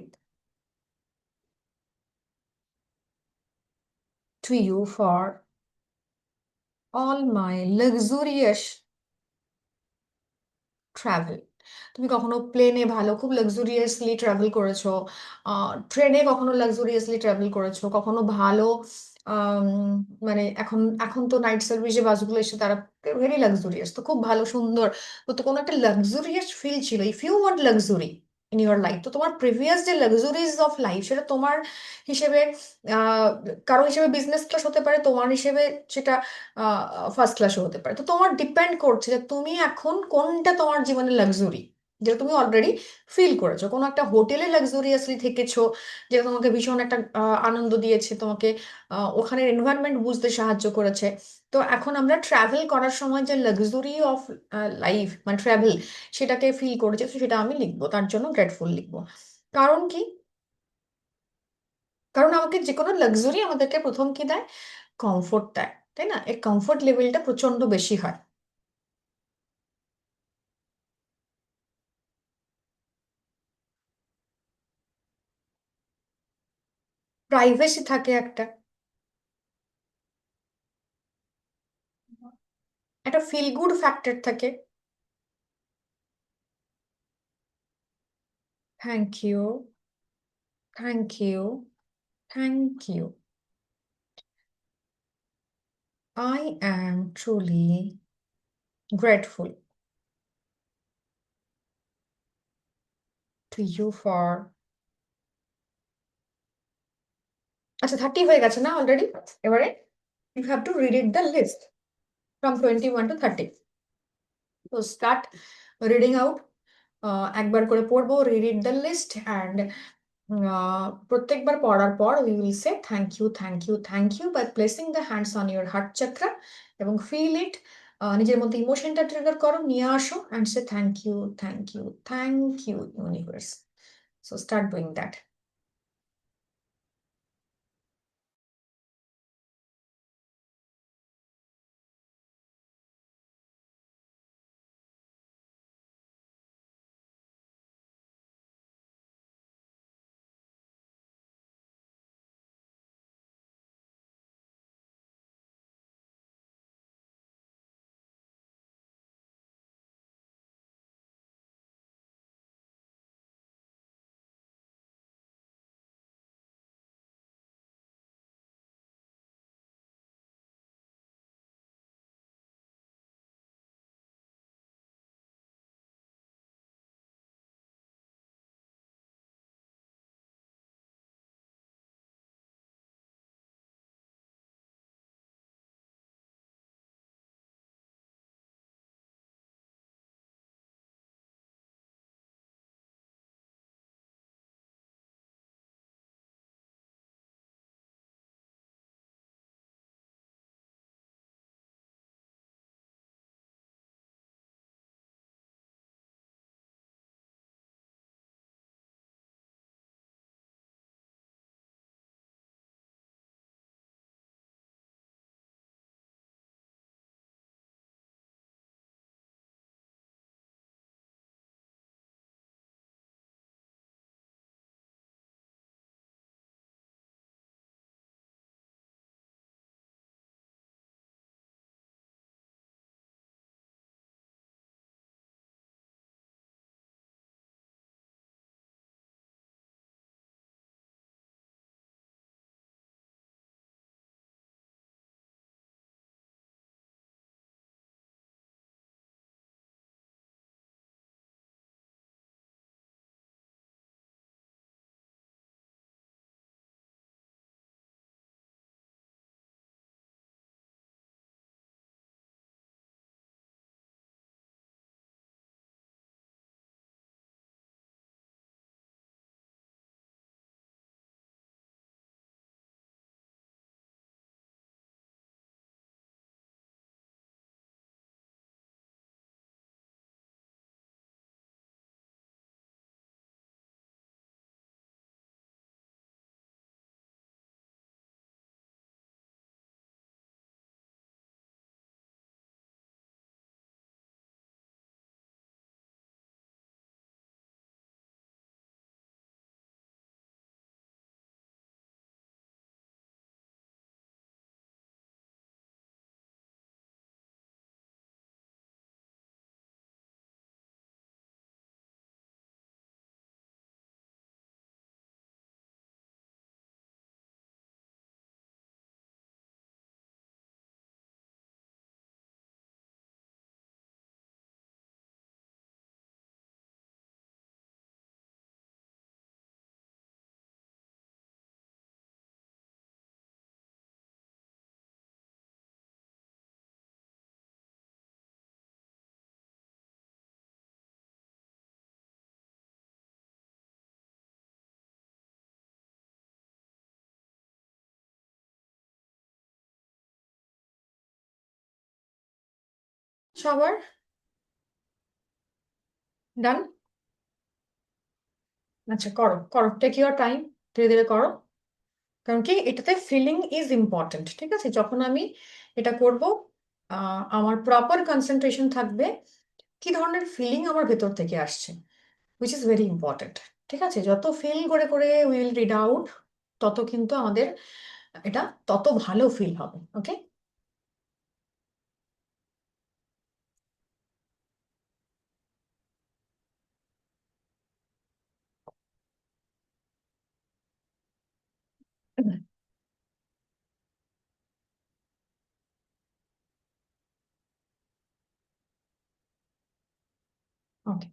to you for all my luxurious travel. তুমি কখনো প্লেনে ভালো, খুব লাক্সুরিয়াসলি ট্রাভেল করেছো? ট্রেনে কখনো লাক্সুরিয়াসলি ট্রাভেল করেছো? কখনো ভালো আম, মানে এখন এখন তো নাইট সার্ভিস যে বাসগুলো এসে, তারা ভেরি লাক্সুরিয়াস, তো খুব ভালো, সুন্দর। তো তো কোনো একটা লাক্সুরিয়াস ফিল ছিল। If you want luxury in your life, তো তোমার প্রিভিয়াস যে লাক্সুরিজ অফ লাইফ, সেটা তোমার হিসেবে আহ কারো হিসেবে বিজনেস ক্লাস হতে পারে, তোমার হিসেবে সেটা ফার্স্ট ক্লাসও হতে পারে। তো তোমার ডিপেন্ড করছে যে তুমি এখন কোনটা তোমার জীবনে লাক্সুরি, যেটা তুমি অলরেডি ফিল করেছো। কোনো একটা হোটেলে লাক্সুরিয়াসলি থেকেছো, যেটা তোমাকে ভীষণ একটা আনন্দ দিয়েছে, তোমাকে ওখানের এনভায়রনমেন্ট বুঝতে সাহায্য করেছে। তো এখন আমরা ট্রাভেল করার সময় যে লাক্সুরি অফ লাইফ, মানে ট্রাভেল, সেটাকে ফিল করেছি, তো সেটা আমি লিখবো, তার জন্য গ্রেটফুল লিখবো। কারণ কি? কারণ আমাকে যে কোনো লাক্সুরি আমাদেরকে প্রথম কি দেয়? কমফোর্ট দেয়, তাই না? এর কমফোর্ট লেভেলটা প্রচন্ড বেশি হয়। প্রাইভেসি থাকে একটা, একটা ফিল গুড ফ্যাক্টর থাকে। Thank you, thank you, thank you. I am truly grateful to you for, আচ্ছা 30 হয়ে গেছে না অলরেডি? এবারে you have to read it the list from 21 to 30। তো স্টার্ট রিডিং আউট। একবার করে পড়বো, read it the list, and প্রত্যেকবার পড়ার পর we will say thank you, thank you, thank you, by placing the hands on your heart chakra, এবং feel ইট। নিজের মধ্যে ইমোশনটা ট্রিগার করো, নিয়ে আসো, and say thank you, thank you, thank you universe. So start doing that. সবার done? আচ্ছা, করো করো, টেক ইউর টাইম, ধীরে ধীরে করো। কারণ কি, এটাতে ফিলিং ইজ ইম্পর্টেন্ট, ঠিক আছে? যখন আমি এটা করব, আমার প্রপার কনসেন্ট্রেশন থাকবে কি ধরনের ফিলিং আমার ভেতর থেকে আসছে, উইচ ইজ ভেরি ইম্পর্টেন্ট। ঠিক আছে, যত ফিল করে করে উইল রিড আউট, তত কিন্তু আমাদের এটা তত ভালো ফিল হবে। ওকে, ওকে।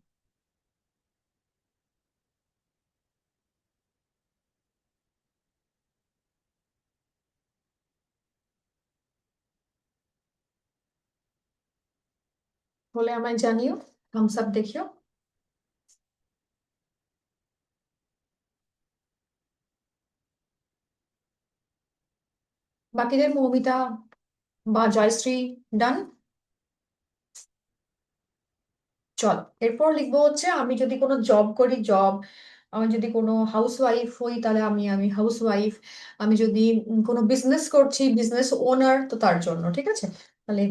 বলে আমায় জানিও, থামস আপ দেখিও। বাকিদের মৌমিতা বা জয়শ্রী ডান? চলো, এরপর লিখবো হচ্ছে আমি যদি কোনো জব করি, জব। আমি যদি কোনো হাউস ওয়াইফ হই, তাহলে আমি আমি হাউস ওয়াইফ। আমি যদি কোনো বিজনেস করছি, বিজনেস ওনার, তো তার জন্য। ঠিক আছে, তাহলে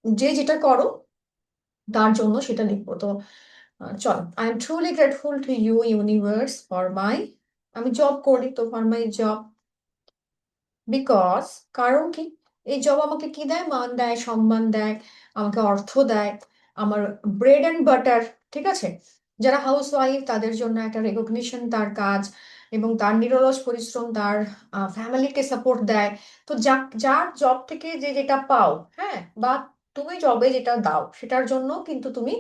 যে যেটা করো তার জন্য সেটা লিখবো। তো চলো, I am truly grateful to you universe for my, আমি জব করি তো ফর মাই জব, বিকজ, কারণ কি, এই জব আমাকে কি দেয়? মান দেয়, সম্মান দেয়, আমাকে অর্থ দেয়, আমার ব্রেড অ্যান্ড বাটার। ঠিক আছে, যারা হাউস ওয়াইফ তাদের জন্য একটা রেকগনিশন তার কাজ, এবং তার নিরলস পরিশ্রম তার ফ্যামিলিকে সাপোর্ট দেয়। তো যার জব থেকে যে যেটা পাও, হ্যাঁ, বা তুমি জবে যেটা দাও, সেটার জন্য কিন্তু তুমি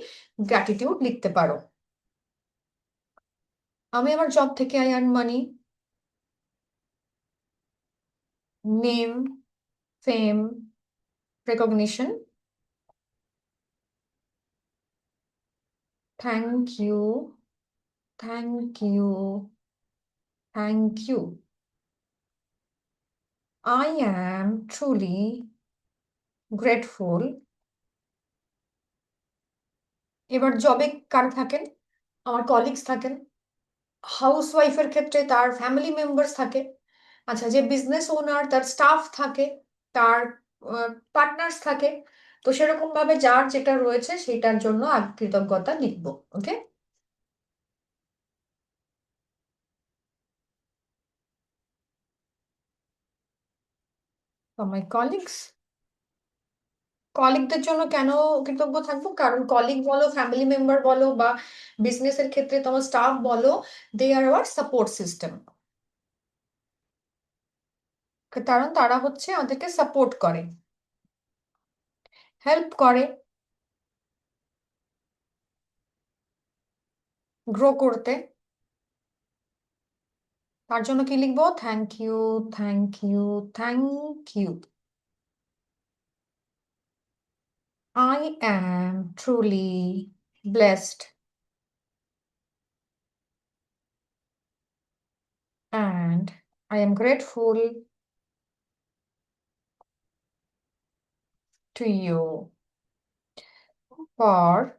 গ্র্যাটিটিউড লিখতে পারো। আমি আমার জব থেকে I earn money, name, fame, recognition. Thank you, thank you, thank you. I am truly grateful। এবার জবে কারা থাকেন? আমার কলিগস থাকেন। হাউস ওয়াইফের ক্ষেত্রে তার ফ্যামিলি মেম্বার্স থাকে। আচ্ছা, যে বিজনেস ওনার, তার স্টাফ থাকে, তার পার্টনার্স থাকে। তো সেরকম ভাবে যার যেটা রয়েছে সেটার জন্য কৃতজ্ঞতা লিখবো। ওকে, মাই কলিগস। কলিগদের জন্য কেন কৃতজ্ঞ থাকবো? কারণ কলিগ বলো, ফ্যামিলি মেম্বার বলো, বা বিজনেসের ক্ষেত্রে তোমার স্টাফ বলো, দে আর আওয়ার সাপোর্ট সিস্টেম। কারণ তারা হচ্ছে আমাদেরকে সাপোর্ট করে, হেল্প করে গ্রো করতে। তার জন্য কি লিখবো? Thank you, thank you, thank you. I am truly blessed and I am grateful to you for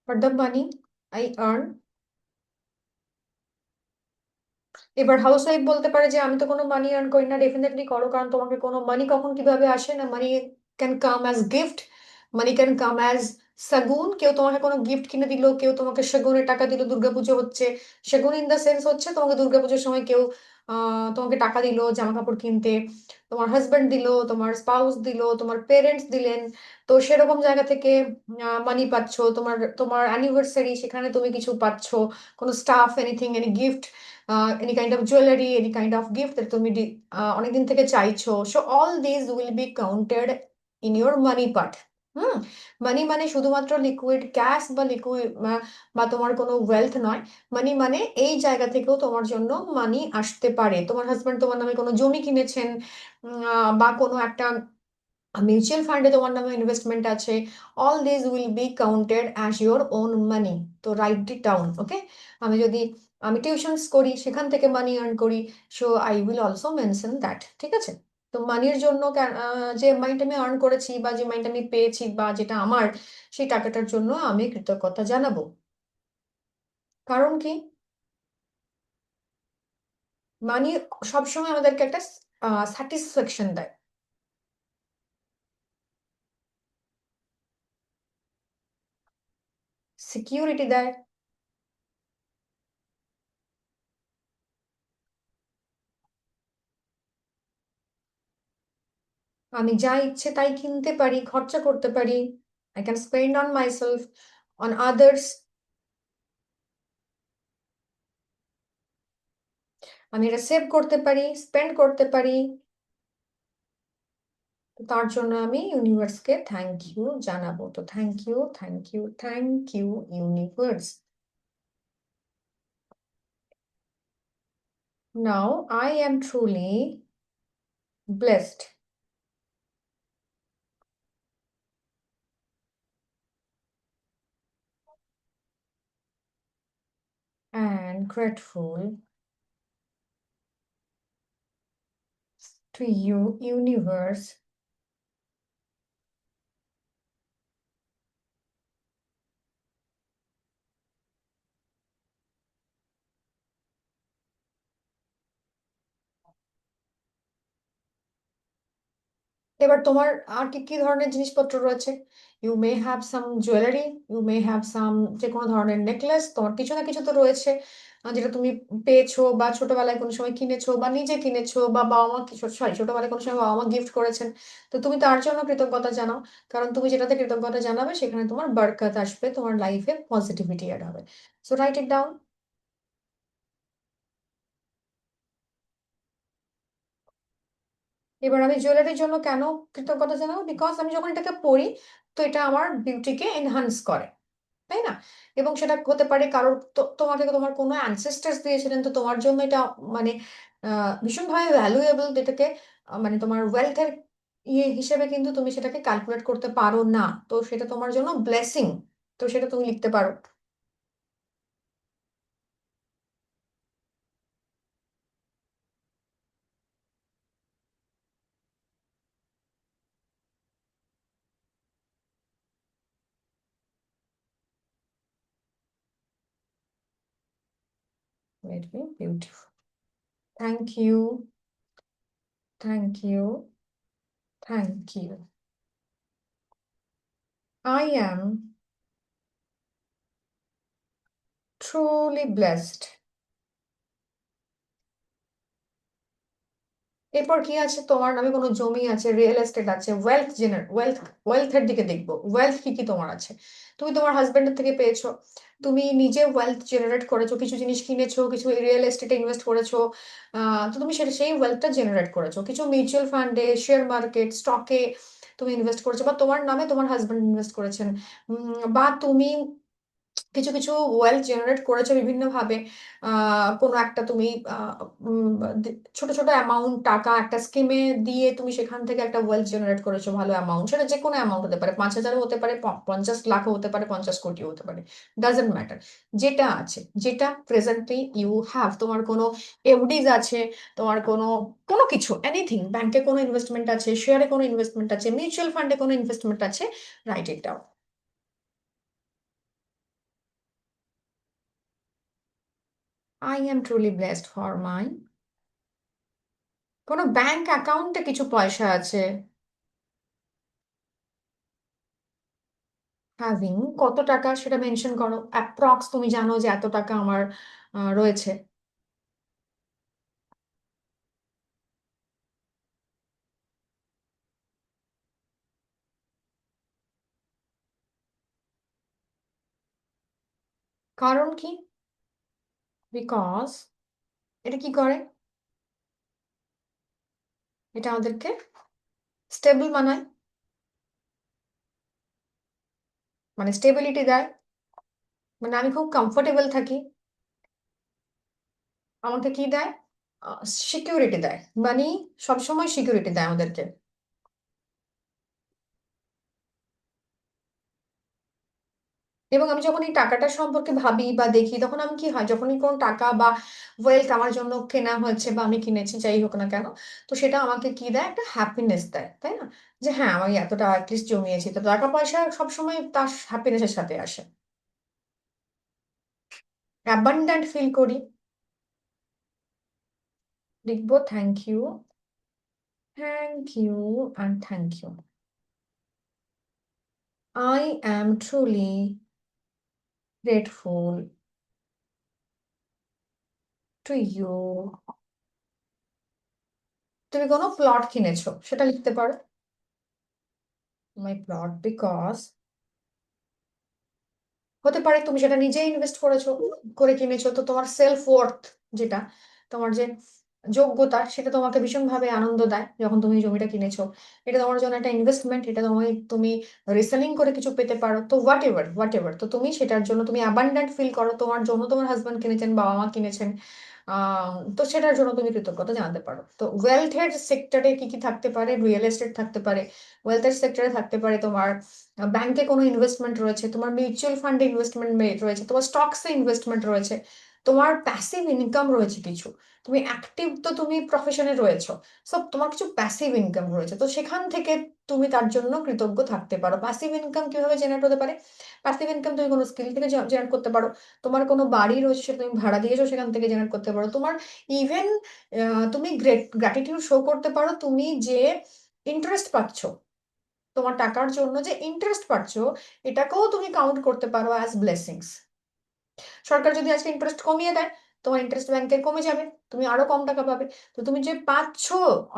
the money I earn। এবার হাউস ওয়াইফ বলতে পারে যে আমি তো কোনো মানি আর্ন করি না। ডেফিনেটলি করো, কারণ তোমাকে কোনো মানি কখন কিভাবে আসে না, money can come as gift, money can come as shagun. কেউ তোমাকে কোনো গিফট কিনে দিল, কেউ তোমাকে সেগুনের টাকা দিল, দুর্গাপুজো হচ্ছে, সেগুন ইন দ্য সেন্স হচ্ছে তোমাকে দুর্গাপুজোর সময় কেউ তোমাকে টাকা দিল জামা কাপড় কিনতে, তোমার হাজবেন্ড দিল, তোমার স্পাউস দিল, তোমার পেরেন্টস দিলেন। তো সেরকম জায়গা থেকে মানি পাচ্ছ। তোমার তোমার অ্যানিভার্সারি, সেখানে তুমি কিছু পাচ্ছ, কোনো stuff, anything, any gift, any kind of jewellery, any kind of gift তুমি অনেকদিন থেকে চাইছো। So all this will be counted in your money part. Hmm, money মানে শুধুমাত্র লিকুইড ক্যাশ বা লিকুইড বা তোমার কোনো ওয়েলথ নয়। মানি মানে এই জায়গা থেকেও তোমার জন্য মানি আসতে পারে। তোমার হাজব্যান্ড তোমার নামে কোনো জমি কিনেছেন, বা কোনো একটা মিউচুয়াল ফান্ডে তোমার নামে ইনভেস্টমেন্ট আছে, all this will be counted as your own মানি। তো রাইট ইট ডাউন, ওকে? আমি যদি আমি টিউশনস করি, সেখান থেকে মানি আর্ন করি, so I will also mention that, ঠিক আছে? তো মানির জন্য যে মাইন্ড আমি আর্ন করেছি বা যে মাইন্ড আমি পেয়েছি বা যেটা আমার, সেই টাকাটার জন্য আমি কৃতজ্ঞতা জানাবো। কারণ কি, মানি সবসময় আমাদেরকে একটা স্যাটিসফ্যাকশন দেয়, সিকিউরিটি দেয়। আমি যা ইচ্ছে তাই কিনতে পারি, খরচা করতে পারি। I can spend on myself, on others. আমি এটা সেভ করতে পারি, স্পেন্ড করতে পারি। তো তার জন্য আমি ইউনিভার্সকে থ্যাংক ইউ জানাবো। তো thank you, thank you, thank you universe. Now I am truly blessed and grateful to you, universe, এবার তোমার আর কি কি ধরনের জিনিসপত্র রয়েছে? You may have some jewellery, you may have some যে কোনো ধরনের নেকলেস, তোমার কিছু না কিছু তো রয়েছে, যেটা তুমি পেয়েছো বা ছোটবেলায় কোনো সময় কিনেছো বা নিজে কিনেছো বা বাবা মা, সরি, ছোটবেলায় কোনো সময় বাবা মা গিফট করেছেন। তো তুমি তার জন্য কৃতজ্ঞতা জানাও, কারণ তুমি যেটাতে কৃতজ্ঞতা জানাবে সেখানে তোমার বরকত আসবে, তোমার লাইফে পজিটিভিটি অ্যাড হবে। So write it down. এবার আমি জুয়েলারির জন্য কেন কৃতজ্ঞতা জানাবো? বিকজ আমি যখন এটাকে পরি, তো এটা আমার বিউটিকে এনহান্স করে, তাই না? এবং সেটা হতে পারে কারোর, তোমাকে তোমার কোনো অ্যানসেস্টার্স দিয়েছিলেন, তো তোমার জন্য এটা মানে ভীষণভাবে ভ্যালুয়েবল, যেটাকে মানে তোমার ওয়েলথের ইয়ে হিসেবে কিন্তু তুমি সেটাকে ক্যালকুলেট করতে পারো না। তো সেটা তোমার জন্য ব্লেসিং, তো সেটা তুমি লিখতে পারো। Made me beautiful. Thank you, thank you, thank you. I am truly blessed. এরপর কি আছে? তোমার নামে কোনো জমি আছে, রিয়েল এস্টেট আছে, ওয়েলথের দিকে দেখবো, ওয়েলথ কি কি তোমার আছে। তুমি তোমার হাজবেন্ডের থেকে পেয়েছো, তুমি নিজে ওয়েলথ জেনারেট করেছো, কিছু জিনিস কিনেছো, কিছু রিয়েল এস্টেটে ইনভেস্ট করেছো। তো তুমি সেই ওয়েলথটা জেনারেট করেছো, কিছু মিউচুয়াল ফান্ডে, শেয়ার মার্কেট, স্টকে তুমি ইনভেস্ট করেছো, বা তোমার নামে তোমার হাজবেন্ড ইনভেস্ট করেছেন, বা তুমি কিছু কিছু ওয়েলথ জেনারেট করেছো বিভিন্ন ভাবে। কোনো একটা তুমি ছোট ছোট অ্যামাউন্ট টাকা একটা স্কিমে দিয়ে তুমি সেখান থেকে একটা ওয়েলথ জেনারেট করেছো, ভালো অ্যামাউন্ট, সেটা যে কোনো অ্যামাউন্ট হতে পারে, 5,000 হতে পারে, 50 লাখও হতে পারে, 50 কোটিও হতে পারে, ডাজেন্ট ম্যাটার। যেটা আছে, যেটা প্রেজেন্টলি ইউ হ্যাভ, তোমার কোনো এফডিজ আছে, তোমার কোনো কোনো কিছু, এনিথিং, ব্যাংকে কোনো ইনভেস্টমেন্ট আছে, শেয়ারে কোনো ইনভেস্টমেন্ট আছে, মিউচুয়াল ফান্ডে কোনো ইনভেস্টমেন্ট আছে, right it down. I am truly blessed for my কোনো ব্যাংক অ্যাকাউন্টে কিছু পয়সা আছে, হ্যাভিং কত টাকা সেটা মেনশন করো, অ্যাপ্রক্স তুমি জানো যে এত টাকা আমার রয়েছে। কারণ কি? বিকজ এটা কি করে? এটা আমাদেরকে স্টেবল বানায়, মানে স্টেবিলিটি দেয়, মানে আমি খুব কমফোর্টেবল থাকি। আমাকে কি দেয়? সিকিউরিটি দেয়, মানি সবসময় সিকিউরিটি দেয় আমাদেরকে। এবং আমি যখন এই টাকাটা সম্পর্কে ভাবি বা দেখি, তখন আমি কি হয়, যখনই কোনো টাকা বা ওয়েলথ আমার জন্য কেনা হয়েছে বা আমি কিনেছি, যাই হোক না কেন, তো সেটা আমাকে কি দেয়, একটা হ্যাপিনেস দেয়, তাই না? যে হ্যাঁ, আমি এতটা অ্যাটলিস্ট জমিয়েছি, তো টাকা পয়সা সবসময় তার হ্যাপিনেসের সাথে আসে, অ্যাবান্ডেন্ট ফিল করি। লিখবো thank you, thank you and thank you. I am truly grateful to you. তুমি কোনো প্লট কিনেছো, সেটা লিখতে পারো, মাই প্লট বিকজ, হতে পারে তুমি সেটা নিজে ইনভেস্ট করেছো, করে কিনেছো, তো তোমার সেলফ ওয়ার্থ, যেটা তোমার যে যোগ্যতা, সেটা তোমাকে ভীষণভাবে আনন্দ দেয় যখন তুমি জমিটা কিনেছো। এটা তোমার জন্য একটা ইনভেস্টমেন্ট, এটা তুমি রিসেলিং করে কিছু পেতে পারো, তো হোয়াট এভার, তো তুমি সেটার জন্য তুমি অ্যাবান্ডেন্ট ফিল করো, তোমার জন্য তোমার হাজবেন্ড কিনেছেন, বাবা মা কিনেছেন, তো সেটার জন্য তুমি কৃতজ্ঞতা জানাতে পারো। তো ওয়েলথের সেক্টরে কি কি থাকতে পারে, রিয়েল এস্টেট থাকতে পারে, ওয়েলথের সেক্টরে থাকতে পারে তোমার ব্যাংকে কোনো ইনভেস্টমেন্ট রয়েছে, তোমার মিউচুয়াল ফান্ডে ইনভেস্টমেন্ট রয়েছে, তোমার স্টকসে ইনভেস্টমেন্ট রয়েছে, তোমার প্যাসিভ ইনকাম রয়েছে কিছু, তুমি অ্যাক্টিভ, তো তুমি প্রফেশনে রয়েছো, সব তোমার কিছু প্যাসিভ ইনকাম রয়েছে, তো সেখান থেকে তুমি তার জন্য কৃতজ্ঞ থাকতে পারো। প্যাসিভ ইনকাম কিভাবে জেনারেট হতে পারে? প্যাসিভ ইনকাম তুমি কোনো স্কিল থেকে জেনারেট করতে পারো, তোমার কোনো বাড়ি রয়েছে সেটা তুমি ভাড়া দিয়েছো, সেখান থেকে জেনারেট করতে পারো, তোমার ইভেন তুমি গ্র্যাটিটিউড শো করতে পারো, তুমি যে ইন্টারেস্ট পাচ্ছ, তোমার টাকার জন্য যে ইন্টারেস্ট পাচ্ছ, এটাকেও তুমি কাউন্ট করতে পারো অ্যাজ ব্লেসিংস। সরকার যদি আজকে ইন্টারেস্ট কমিয়ে দেয়, তোমার ইন্টারেস্ট ব্যাংকের কমে যাবে, তুমি আরো কম টাকা পাবে, তো তুমি যে পাচ্ছ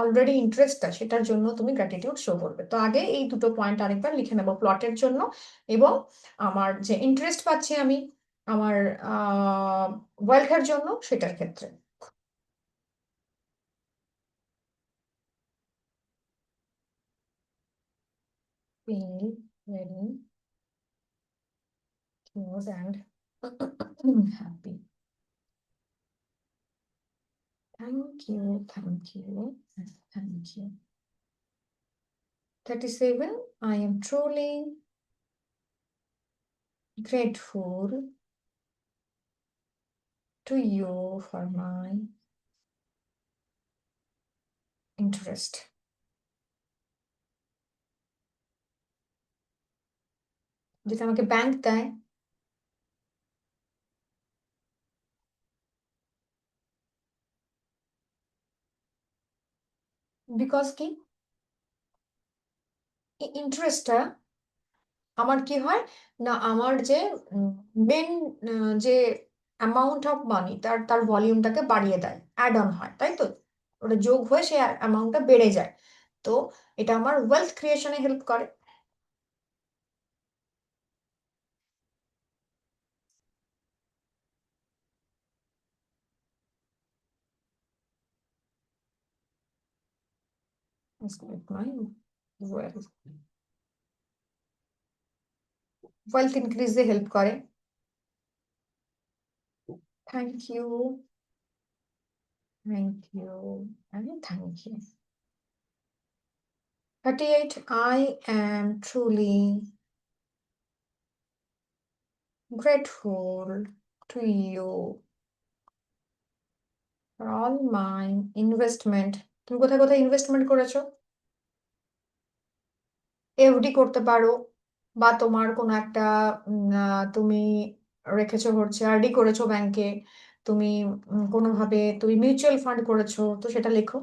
অলরেডি ইন্টারেস্টটা, সেটার জন্য তুমি গ্র্যাটিটিউড শো করবে। তো আগে এই দুটো পয়েন্ট আরেকবার লিখে নেবো, প্লটের জন্য এবং আমার যে ইন্টারেস্ট পাচ্ছি আমি আমার ওয়েলথের জন্য, সেটার ক্ষেত্রে। Feel very close and happy. Thank you, thank you, and thank you. 37. I am truly grateful to you for my interest. যেটা আমাকে ব্যাংক দেয়, বিকজ কি, ইন্টারেস্টটা আমার কি হয় না, আমার যে মেন যে অ্যামাউন্ট অফ মানি, তার তার ভলিউমটাকে বাড়িয়ে দেয়, অ্যাড অন হয়, তাই তো, ওটা যোগ হয়ে সেই অ্যামাউন্টটা বেড়ে যায়, তো এটা আমার ওয়েলথ ক্রিয়েশনে হেল্প করে। my wealth ওয়েলথ ইনক্রিজে হেল্প করে। Thank you, thank you and thank you. 38. I am truly grateful to you for all my investment. তুমি কোথায় কোথায় ইনভেস্টমেন্ট করেছো? এফডি করতে পারো, বা তোমার কোনো একটা তুমি রেখেছো হচ্ছে আরডি করেছো ব্যাংকে, তুমি কোনোভাবে তুমি মিউচুয়াল ফান্ড করেছো, তো সেটা লেখো।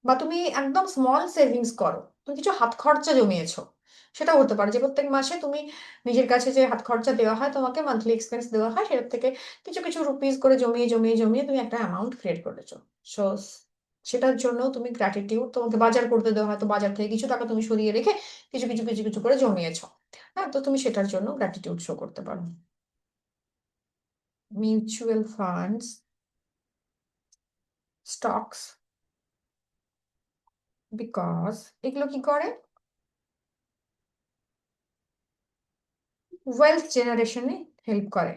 বা তুমি একদম স্মল সেভিংস করো, তুমি কিছু হাত খরচা জমিয়েছো, সেটা হতে পারে যে প্রত্যেক মাসে তুমি নিজের কাছে যে হাত খরচা দেওয়া হয়, তোমাকে মান্থলি এক্সপেন্স দেওয়া হয়, সেটার থেকে কিছু কিছু রুপিস করে জমিয়ে জমিয়ে জমিয়ে তুমি একটা অ্যামাউন্ট ক্রিয়েট করেছো। সো সেটার জন্য তুমি গ্র্যাটিটিউড, তোমাকে বাজার করতে দেওয়া হয়, তো বাজার থেকে কিছু টাকা তুমি সরিয়ে রেখে কিছু কিছু কিছু কিছু করে জমিয়েছো, হ্যাঁ, তো তুমি সেটার জন্য গ্র্যাটিটিউড শো করতে পারো। মিউচুয়াল ফান্ডস, স্টকস, বিকজ এগুলো কি করে, ওয়েলথ জেনারেশনে হেল্প করে।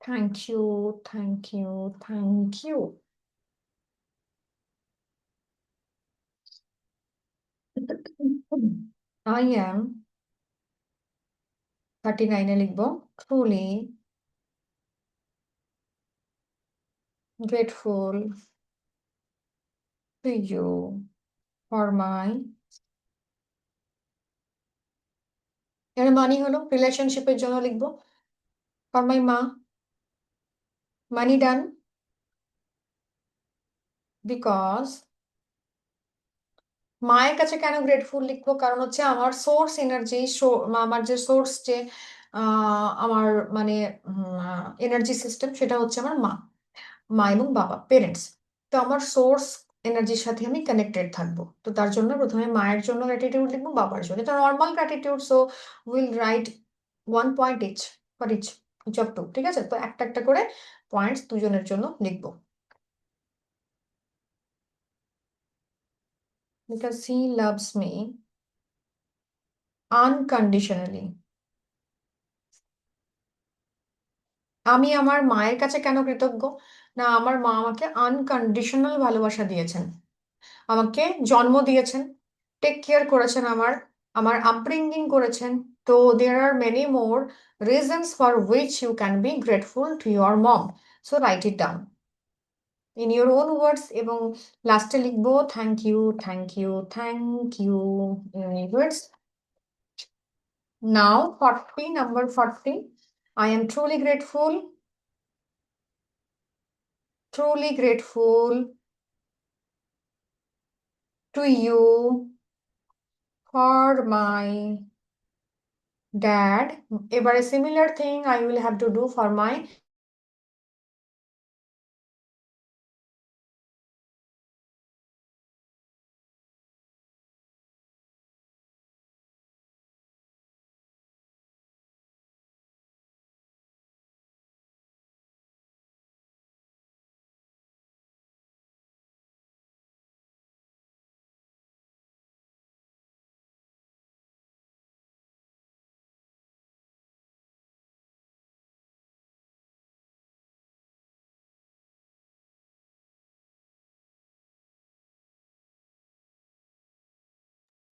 Thank you, thank you, thank you. I am 39 লিখবো truly grateful to you for my এর মানে হলো রিলেশনশিপের জন্য লিখবো for my মা money done because মায়ের কাছে কেন গ্রেটফুল লিখবো কারণ হচ্ছে আমার সোর্স এনার্জি আমার যে সোর্স যে আমার মানে এনার্জি সিস্টেম সেটা হচ্ছে আমার মা মা এবং বাবা পেরেন্টস তো আমার সোর্স এনার্জির সাথে আমি কানেক্টেড থাকবো তো তার জন্য প্রথমে মায়ের জন্য গ্র্যাটিটিউড লিখবো বাবার জন্য এটা normal gratitude so will write 1 point each for each of two ঠিক আছে তো একটা একটা করে পয়েন্টস দুজনের জন্য লিখবো because he loves me unconditionally আমি আমার মায়ের কাছে কেন কৃতজ্ঞ না আমার মা আমাকে আনকন্ডিশনাল ভালোবাসা দিয়েছেন আমাকে জন্ম দিয়েছেন টেক কেয়ার করেছেন আমার আমার আপব্রিঙ্গিং করেছেন তো there are many more reasons for which you can be grateful to your mom so write it down in your own words এবং লাস্টে লিখবো thank you thank you thank you universe now 40 number 40 I am truly grateful to you for my dad. এবারে similar thing I will have to do for my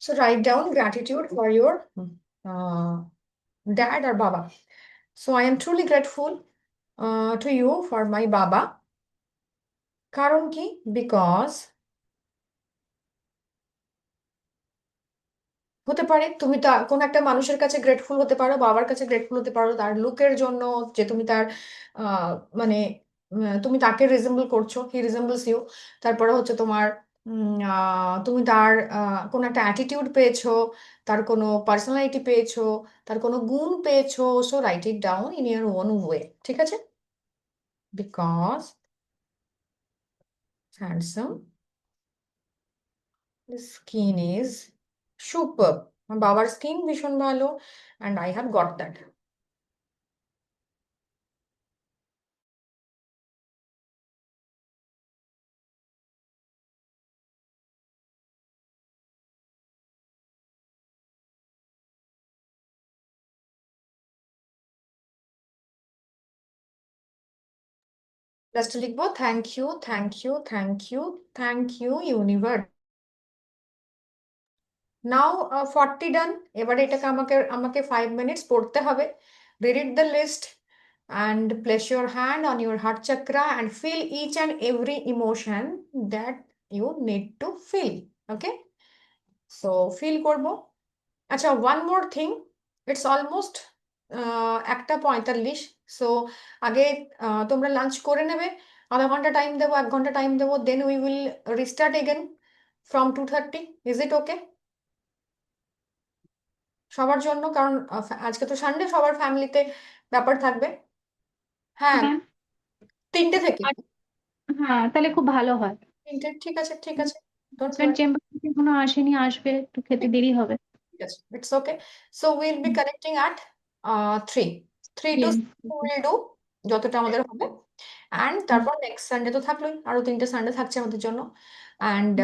so write down gratitude for your uh, dad or baba. So I am truly grateful to you for my baba. কারণ কি? Because হতে পারে তুমি কোন একটা মানুষের কাছে গ্রেটফুল হতে পারো বাবার কাছে গ্রেটফুল হতে পারো তার লুকের জন্য যে তুমি তার মানে তুমি তাকে রিজেম্বল করছো হি রিজেম্বলস ইউ তারপরে হচ্ছে তোমার তুমি তার কোনো একটা অ্যাটিটিউড পেয়েছো তার কোনো পার্সোনালিটি পেয়েছো তার কোনো গুণ পেয়েছো so write it down in your own way ঠিক আছে because handsome skin is super আমার বাবার স্কিন ভীষণ ভালো and I have got that just লিখবো thank you thank you thank you thank you universe now 40 done এবারে এটাকে আমাকে 5 মিনিটস পড়তে হবে read it the list and place your hand on your heart chakra and feel each and every emotion that you need to feel okay so feel করবো আচ্ছা one more thing it's almost 1:45 so আগে তোমরা lunch করে নেবে আধা ঘন্টা time দেবো 1 ঘন্টা টাইম দেবো then we will restart again from 2:30 is it okay সবার জন্য কারণ আজকে তো সানডে সবার ফ্যামিলিতে ব্যাপার থাকবে হ্যাঁ ম্যাম 3টে থেকে হ্যাঁ তাহলে খুব ভালো হয় 3টে ঠিক আছে ঠিক আছে ডোন্ট হাজবেন্ড চেম্বার থেকে এখনো আসেনি আসবে একটু খেতে দেরি হবে Yes, it's okay. So we'll be connecting at 3. 3 to 6 we'll do যতটা আমাদের হবে and তারপর নেক্সট সানডে তো থাকলোই আরো 3টে সানডে থাকছে আমাদের জন্য and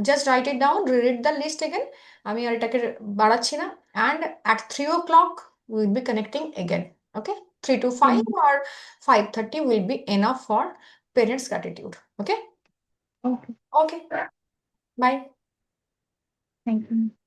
just write it down read the list again আমি আর এটাকে বাড়াচ্ছি না and at 3 o'clock we'll be connecting again okay 3 to 5 or 5:30 will be enough for parents gratitude okay okay okay bye thank you